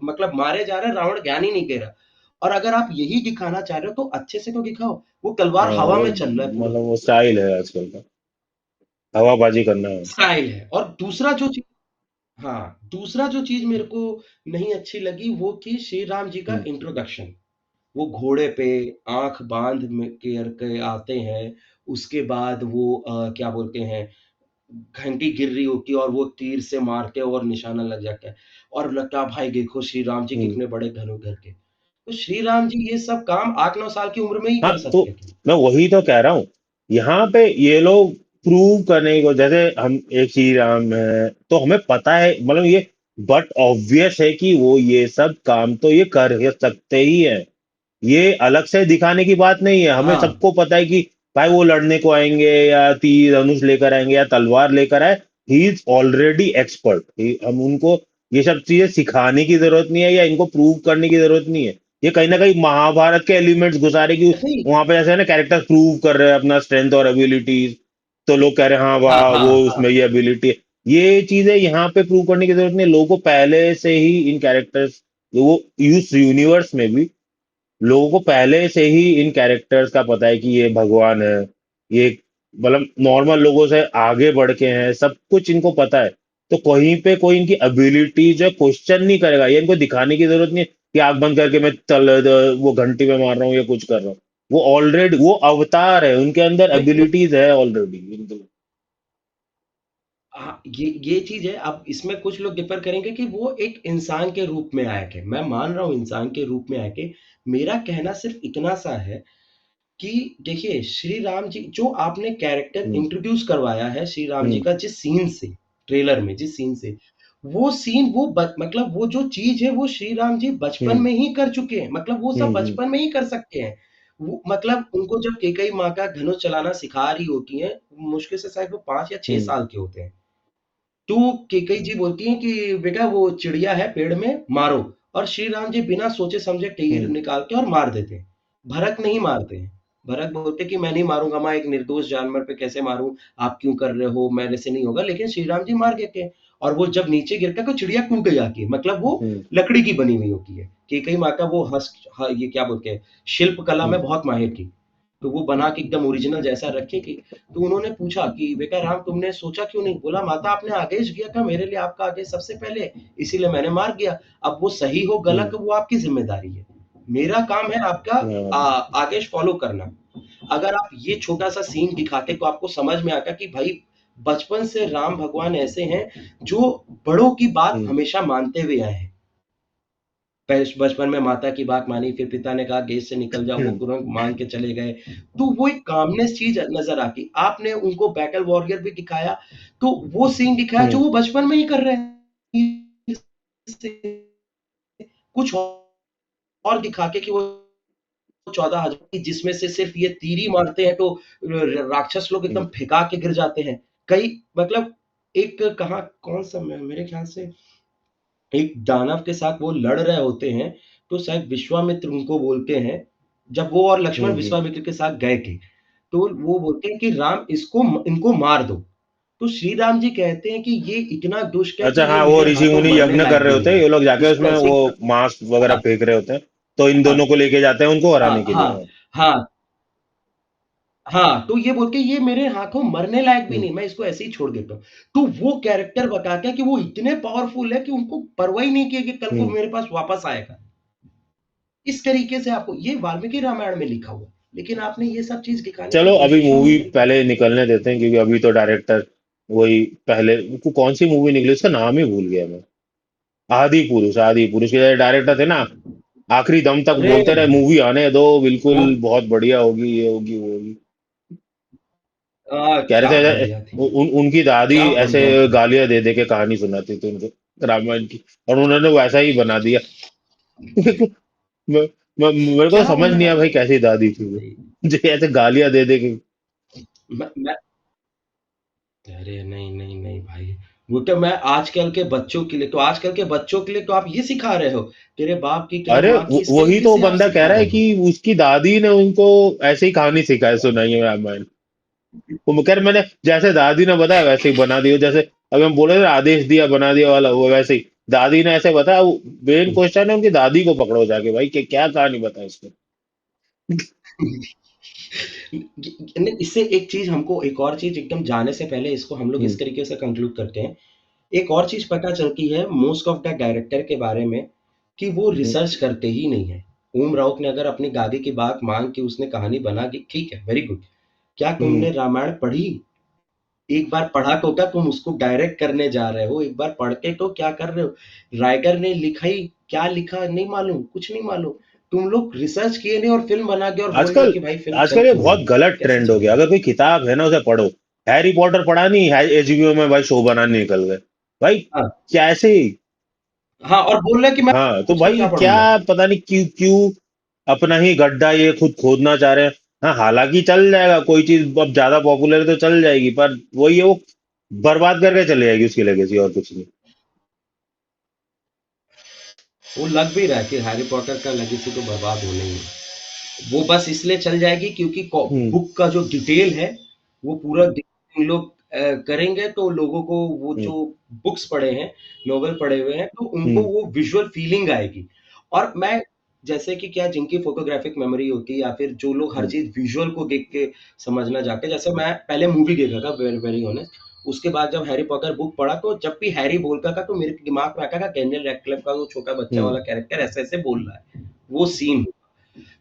मतलब मारे जा रहे हैं, रावण ज्ञान ही नहीं दे रहा। और अगर आप यही दिखाना चाह रहे हो तो अच्छे से तो दिखाओ, वो तलवार हाँ हवा वो में चल रहा है पूरा, मतलब वो स्टाइल है आजकल का, हवाबाजी करना है। स्टाइल है। और दूसरा जो चीज़ हाँ, दूसरा जो चीज़ मेरे को नहीं अच्छी लगी वो थी श्री राम जी का हम्म इंट्रोडक्शन। वो घोड़े पे आँख बाँध में के आते हैं, उसके बाद वो क्या बोलते हैं घंटी गिर रही होती है और वो तीर से मारते हैं और निशाना लग जाता है और लगता है भाई देखो श्री राम जी हम्म कितने बड़े धनुर्धर थे। तो श्री राम जी ये सब काम 8-9 साल की उम्र में ही हाँ कर तो सकते थे। मैं वही तो कह रहा हूँ। यहाँ पे ये लोग प्रूव करने को, जैसे हम एक ही राम है तो हमें पता है, मतलब ये बट ऑब्वियस है कि वो ये सब काम तो ये कर ही सकते ही है। ये अलग से दिखाने की बात नहीं है, हमें हाँ सबको पता है कि भाई वो लड़ने को आएंगे या तीर धनुष लेकर आएंगे या तलवार लेकर आए, ही इज ऑलरेडी एक्सपर्ट। हम उनको ये सब चीजें सिखाने की जरूरत नहीं है या इनको प्रूव करने की जरूरत नहीं है। ये कहीं ना कहीं महाभारत के एलिमेंट्स घुसा रहे कि नहीं। वहां पे जैसे है ना, कैरेक्टर प्रूव कर रहे हैं अपना स्ट्रेंथ और एबिलिटीज, तो लोग कह रहे हैं हाँ हाँ वाह हाँ वो हाँ। उसमें ये एबिलिटी है। ये चीजें यहाँ पे प्रूव करने की जरूरत नहीं है, लोगों को पहले से ही इन कैरेक्टर्स, वो यूस यूनिवर्स में भी लोगों को पहले से ही इन कैरेक्टर्स का पता है कि ये भगवान है, ये मतलब नॉर्मल लोगों से आगे बढ़ के हैं, सब कुछ इनको पता है। तो कहीं पे कोई इनकी एबिलिटी जो क्वेश्चन नहीं करेगा, ये इनको दिखाने की जरूरत नहीं है कि आंख बंद करके मैं वो घंटी में मार रहा हूँ या कुछ कर रहा हूँ। वो ऑलरेडी वो अवतार है, उनके अंदर नहीं, एबिलिटीज है ऑलरेडी। हाँ, ये चीज है। अब इसमें कुछ लोग डिफर करेंगे कि वो एक इंसान के रूप में आए के, मैं मान रहा हूँ इंसान के रूप में आए के। मेरा कहना सिर्फ इतना सा है कि देखिए श्री राम जी जो आपने कैरेक्टर हम्म। इंट्रोड्यूस करवाया है श्री राम जी हम्म। का, जिस सीन से ट्रेलर में जिस सीन से वो सीन मतलब वो जो चीज है वो श्री राम जी बचपन हम्म। में ही कर चुके हैं, मतलब वो सब हम्म। बचपन में ही कर सकते हैं। वो मतलब उनको जब केकई माँ का धनुष चलाना सिखा रही होती है, मुश्किल से शायद वो 5 या 6 हम्म। साल के होते हैं। तो केकई जी बोलती हैं कि बेटा वो चिड़िया है पेड़ में, मारो। और श्री राम जी बिना सोचे समझे तीर हम्म। निकाल के और मार देते हैं। भरत नहीं मारते हैं। भरत बोलते कि मैं नहीं मारूंगा माँ, एक निर्दोष जानवर पे कैसे मारूं, आप क्यों कर रहे हो, मेरे से नहीं होगा। लेकिन श्री राम जी मार देते हैं। और वो जब नीचे गिरता है तो चिड़िया टूट जाती है, मतलब वो हम्म। लकड़ी की बनी हुई होती है। केकई माँ का वो ये क्या बोलते हैं, शिल्प कला हम्म। में बहुत माहिर थी। तो वो बना के एकदम ओरिजिनल जैसा रखेगी। तो उन्होंने पूछा कि बेटा राम तुमने सोचा क्यों नहीं? बोला माता आपने आदेश दिया था, मेरे लिए आपका आदेश सबसे पहले, इसीलिए मैंने मार दिया। अब वो सही हो गलत हम्म। वो आपकी जिम्मेदारी है। मेरा काम है आपका हाँ। आदेश फॉलो करना। अगर आप ये छोटा सा सीन दिखाते तो आपको समझ में आता कि भाई बचपन से राम भगवान ऐसे हैं जो बड़ों की बात हम्म। हमेशा मानते हुए आए हैं। बचपन में माता की बात मानी, फिर पिता ने कहा गेट से निकल जाओ, वो हम्म। तुरंत मान के चले गए। तो वो एक कामनेस चीज नजर आती। आपने उनको बैटल वॉरियर भी दिखाया, तो वो सीन दिखाया जो हम्म। वो बचपन में ही कर रहे हैं। कुछ और दिखा के कि वो 14,000 जिसमें से सिर्फ ये तीर ही मारते हैं तो राक्षस लोग एकदम हम्म। फेंका के गिर जाते हैं। कई मतलब एक कहाँ कौन सा मेरे ख्याल से एक दानव के साथ वो लड़ रहे होते हैं, तो शायद विश्वामित्र उनको बोलते हैं, जब वो और लक्ष्मण हम्म। विश्वामित्र के साथ गए थे, तो वो बोलते हैं कि राम इनको मार दो। तो श्री राम जी कहते हैं कि ये इतना दुष्ट है कि अच्छा ये हाँ, वो मेरे ऋषि हाथों मुनि मरने यज्ञ कर लायक रहे भी होते नहीं हैं, है। ये लोग जाके इसको उसमें ऐसे वो ही मांस वगैरह हाँ, फेंक रहे होते हैं, तो इन हाँ, दोनों को लेके जाते हैं उनको हाँ, हराने के लिए। हाँ, हाँ। हाँ, हाँ, तो ये बोल के ये मेरे हाथों मरने लायक भी हम्म। नहीं, मैं इसको ऐसे ही छोड़ देता हूँ। तो वो कैरेक्टर बताते हैं कि वो इतने पावरफुल है कि उनको परवाह ही नहीं किया कि कल को हम्म। मेरे पास वापस आएगा। इस तरीके से आपको ये वाल्मीकि रामायण में लिखा हुआ है, लेकिन आपने ये सब चीज दिखाने की चलो अभी कोशिश ही नहीं मूवी करी। पहले निकलने देते हैं, क्योंकि अभी तो डायरेक्टर वही पहले कौन सी मूवी निकली उसका नाम ही भूल गया मैं। आदि पुरुष, आदि पुरुष के डायरेक्टर थे ना, आखिरी दम तक अरे बोलते रहे मूवी आने दो, बिल्कुल वो बहुत बढ़िया होगी, ये होगी वो होगी। कह क्या रहे थे बढ़िया थी, उनकी दादी क्या ऐसे बढ़िया थी। गालियां दे दे के कहानी सुनाती थी उनको रामायण की, और उन्होंने वैसा ही बना दिया। मैं, मेरे को तो क्या समझ नहीं बना आया भाई दिया कैसी दादी थी वो, भाई। जो ऐसे गालियां दे दे के। मैं अरे नहीं नहीं नहीं भाई, वो तो मैं आजकल के बच्चों के लिए, तो आजकल के बच्चों के लिए तो आप ये सिखा रहे हो, तेरे बाप की तेरे अरे माँ की, इस वही तरीके तो से आप बंदा कह सिखा रहा है रहे कि हो। उसकी दादी ने उनको ऐसे ही कहानी सिखाई सुनाई है रामायण। वो कह रहे मैंने जैसे दादी ने बताया वैसे ही बना दिया, जैसे अभी हम बोले थे ना, आदेश दिया बना दिया वाला, वो वैसे ही दादी ने ऐसे बताया। मेन क्वेश्चन है उनकी दादी को पकड़ो जाके भाई, कि क्या कहानी बताए इसमें। नहीं, इससे एक चीज हमको, एक और चीज एकदम जाने से पहले इसको हम लोग हम्म। इस तरीके से कंक्लूड करते हैं। एक और चीज पता चलती है मोस्ट ऑफ द डायरेक्टर के बारे में, कि वो हम्म। रिसर्च करते ही नहीं है। ओम राउत ने अगर अपनी गादी की बात मान के उसने कहानी बना दी, ठीक है, वेरी गुड। क्या हम्म। तुमने रामायण पढ़ी? एक बार पढ़ा तो क्या तुम उसको डायरेक्ट करने जा रहे हो? एक बार पढ़ के तो क्या कर रहे हो? राइटर ने लिखा ही क्या लिखा नहीं मालूम, कुछ नहीं मालूम। तुम लोग रिसर्च किए नहीं और फिल्म बना के और बोल रहे हो आजकल कि भाई फिल्म चल आजकल ये क्यों बहुत रही है? गलत कैसे ट्रेंड हो गया, चलेगी? अगर कोई किताब है ना उसे पढ़ो। हैरी पॉटर पढ़ा नहीं, एचबीओ में भाई शो बनाने निकल गए भाई, हाँ, कैसे। हाँ, और बोल रहा है कि मैं हाँ, तो उसमें भाई क्या क्या पढ़ूंगा। पता नहीं क्यों क्यों अपना ही गड्ढा ये खुद खोदना चाह रहे हैं। हाँ, हालांकि चल जाएगा, कोई चीज अब ज्यादा पॉपुलर है तो चल जाएगी, पर वही है, वो बर्बाद करके चले जाएगी उसकी लेगेसी, और कुछ नहीं। वो लग भी रहा है कि हैरी पॉटर का लेगेसी तो बर्बाद होना ही है। वो बस इसलिए चल जाएगी क्योंकि हम्म। बुक का जो डिटेल है वो पूरा इन लोग करेंगे, तो लोगों को वो हम्म। जो बुक्स पढ़े हैं, नॉवल पढ़े हुए हैं, तो उनको हम्म। वो विजुअल फीलिंग आएगी। और मैं, जैसे कि क्या जिनकी फोटोग्राफिक मेमोरी होती है या फिर जो लोग हर हम्म। चीज विजुअल को देख के समझना चाहते हैं, जैसे मैं पहले मूवी देखा था वेरी वेरी ऑनेस्ट, उसके बाद जब हैरी पॉटर बुक पढ़ा तो जब भी हैरी बोलता था तो मेरे दिमाग में आता था डेनियल रेडक्लिफ का वो छोटा बच्चा हम्म। वाला कैरेक्टर ऐसे ऐसे बोल रहा है, वो सीन।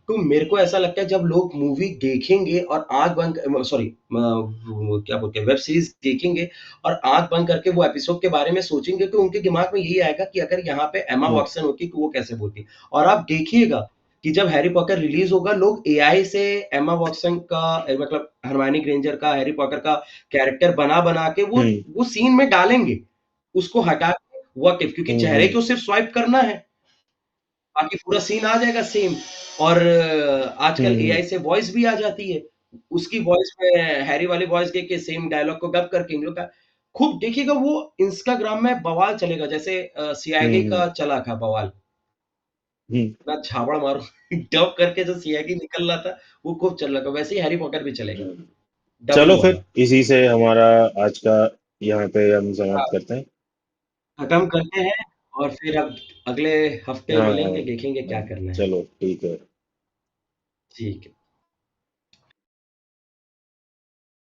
तो मेरे को ऐसा लगता है जब लोग मूवी देखेंगे और आँख बंद, सॉरी, वो क्या बोलते हैं, वेब सीरीज़ देखेंगे और आँख बंद करके वो एपिसोड के बारे में सोचेंगे, तो उनके दिमाग में यही आएगा कि अगर यहाँ पे एमा हम्म। वॉटसन होती तो वो कैसे बोलती। और आप देखिएगा कि जब हैरी पॉटर रिलीज़ होगा, लोग एआई से एमा वॉटसन का मतलब हरमायनी ग्रेंजर का, हैरी पॉटर का कैरेक्टर बना-बना के हम्म। वो सीन में डालेंगे। उसको हटा के व्हाट इफ, क्योंकि चेहरे हम्म। को सिर्फ स्वाइप करना है। बाकी पूरा सीन आ जाएगा सेम। और आजकल हम्म। एआई से वॉइस भी आ जाती है। उसकी वॉइस में हैरी वाली वॉइस दे के सेम डायलॉग को डब करके इन लोग का खूब देखिएगा, वो इंस्टाग्राम में बवाल चलेगा, जैसे सीआईडी हम्म। का चला था बवाल। हम्म। मैं झापड़ मारूँ डब करके जो सीआईडी निकल रहा था, वो खूब चल रहा था। वैसे ही हैरी पॉटर भी चलेगा, हम्म। डबिंग चलो फिर वाला। इसी से हमारा आज का यहाँ पे हम समाप्त हाँ, करते हैं। खत्म करते हैं और फिर अब अगले हफ्ते हाँ, हाँ, मिलेंगे, देखेंगे क्या हाँ, करना है। चलो ठीक है। ठीक है।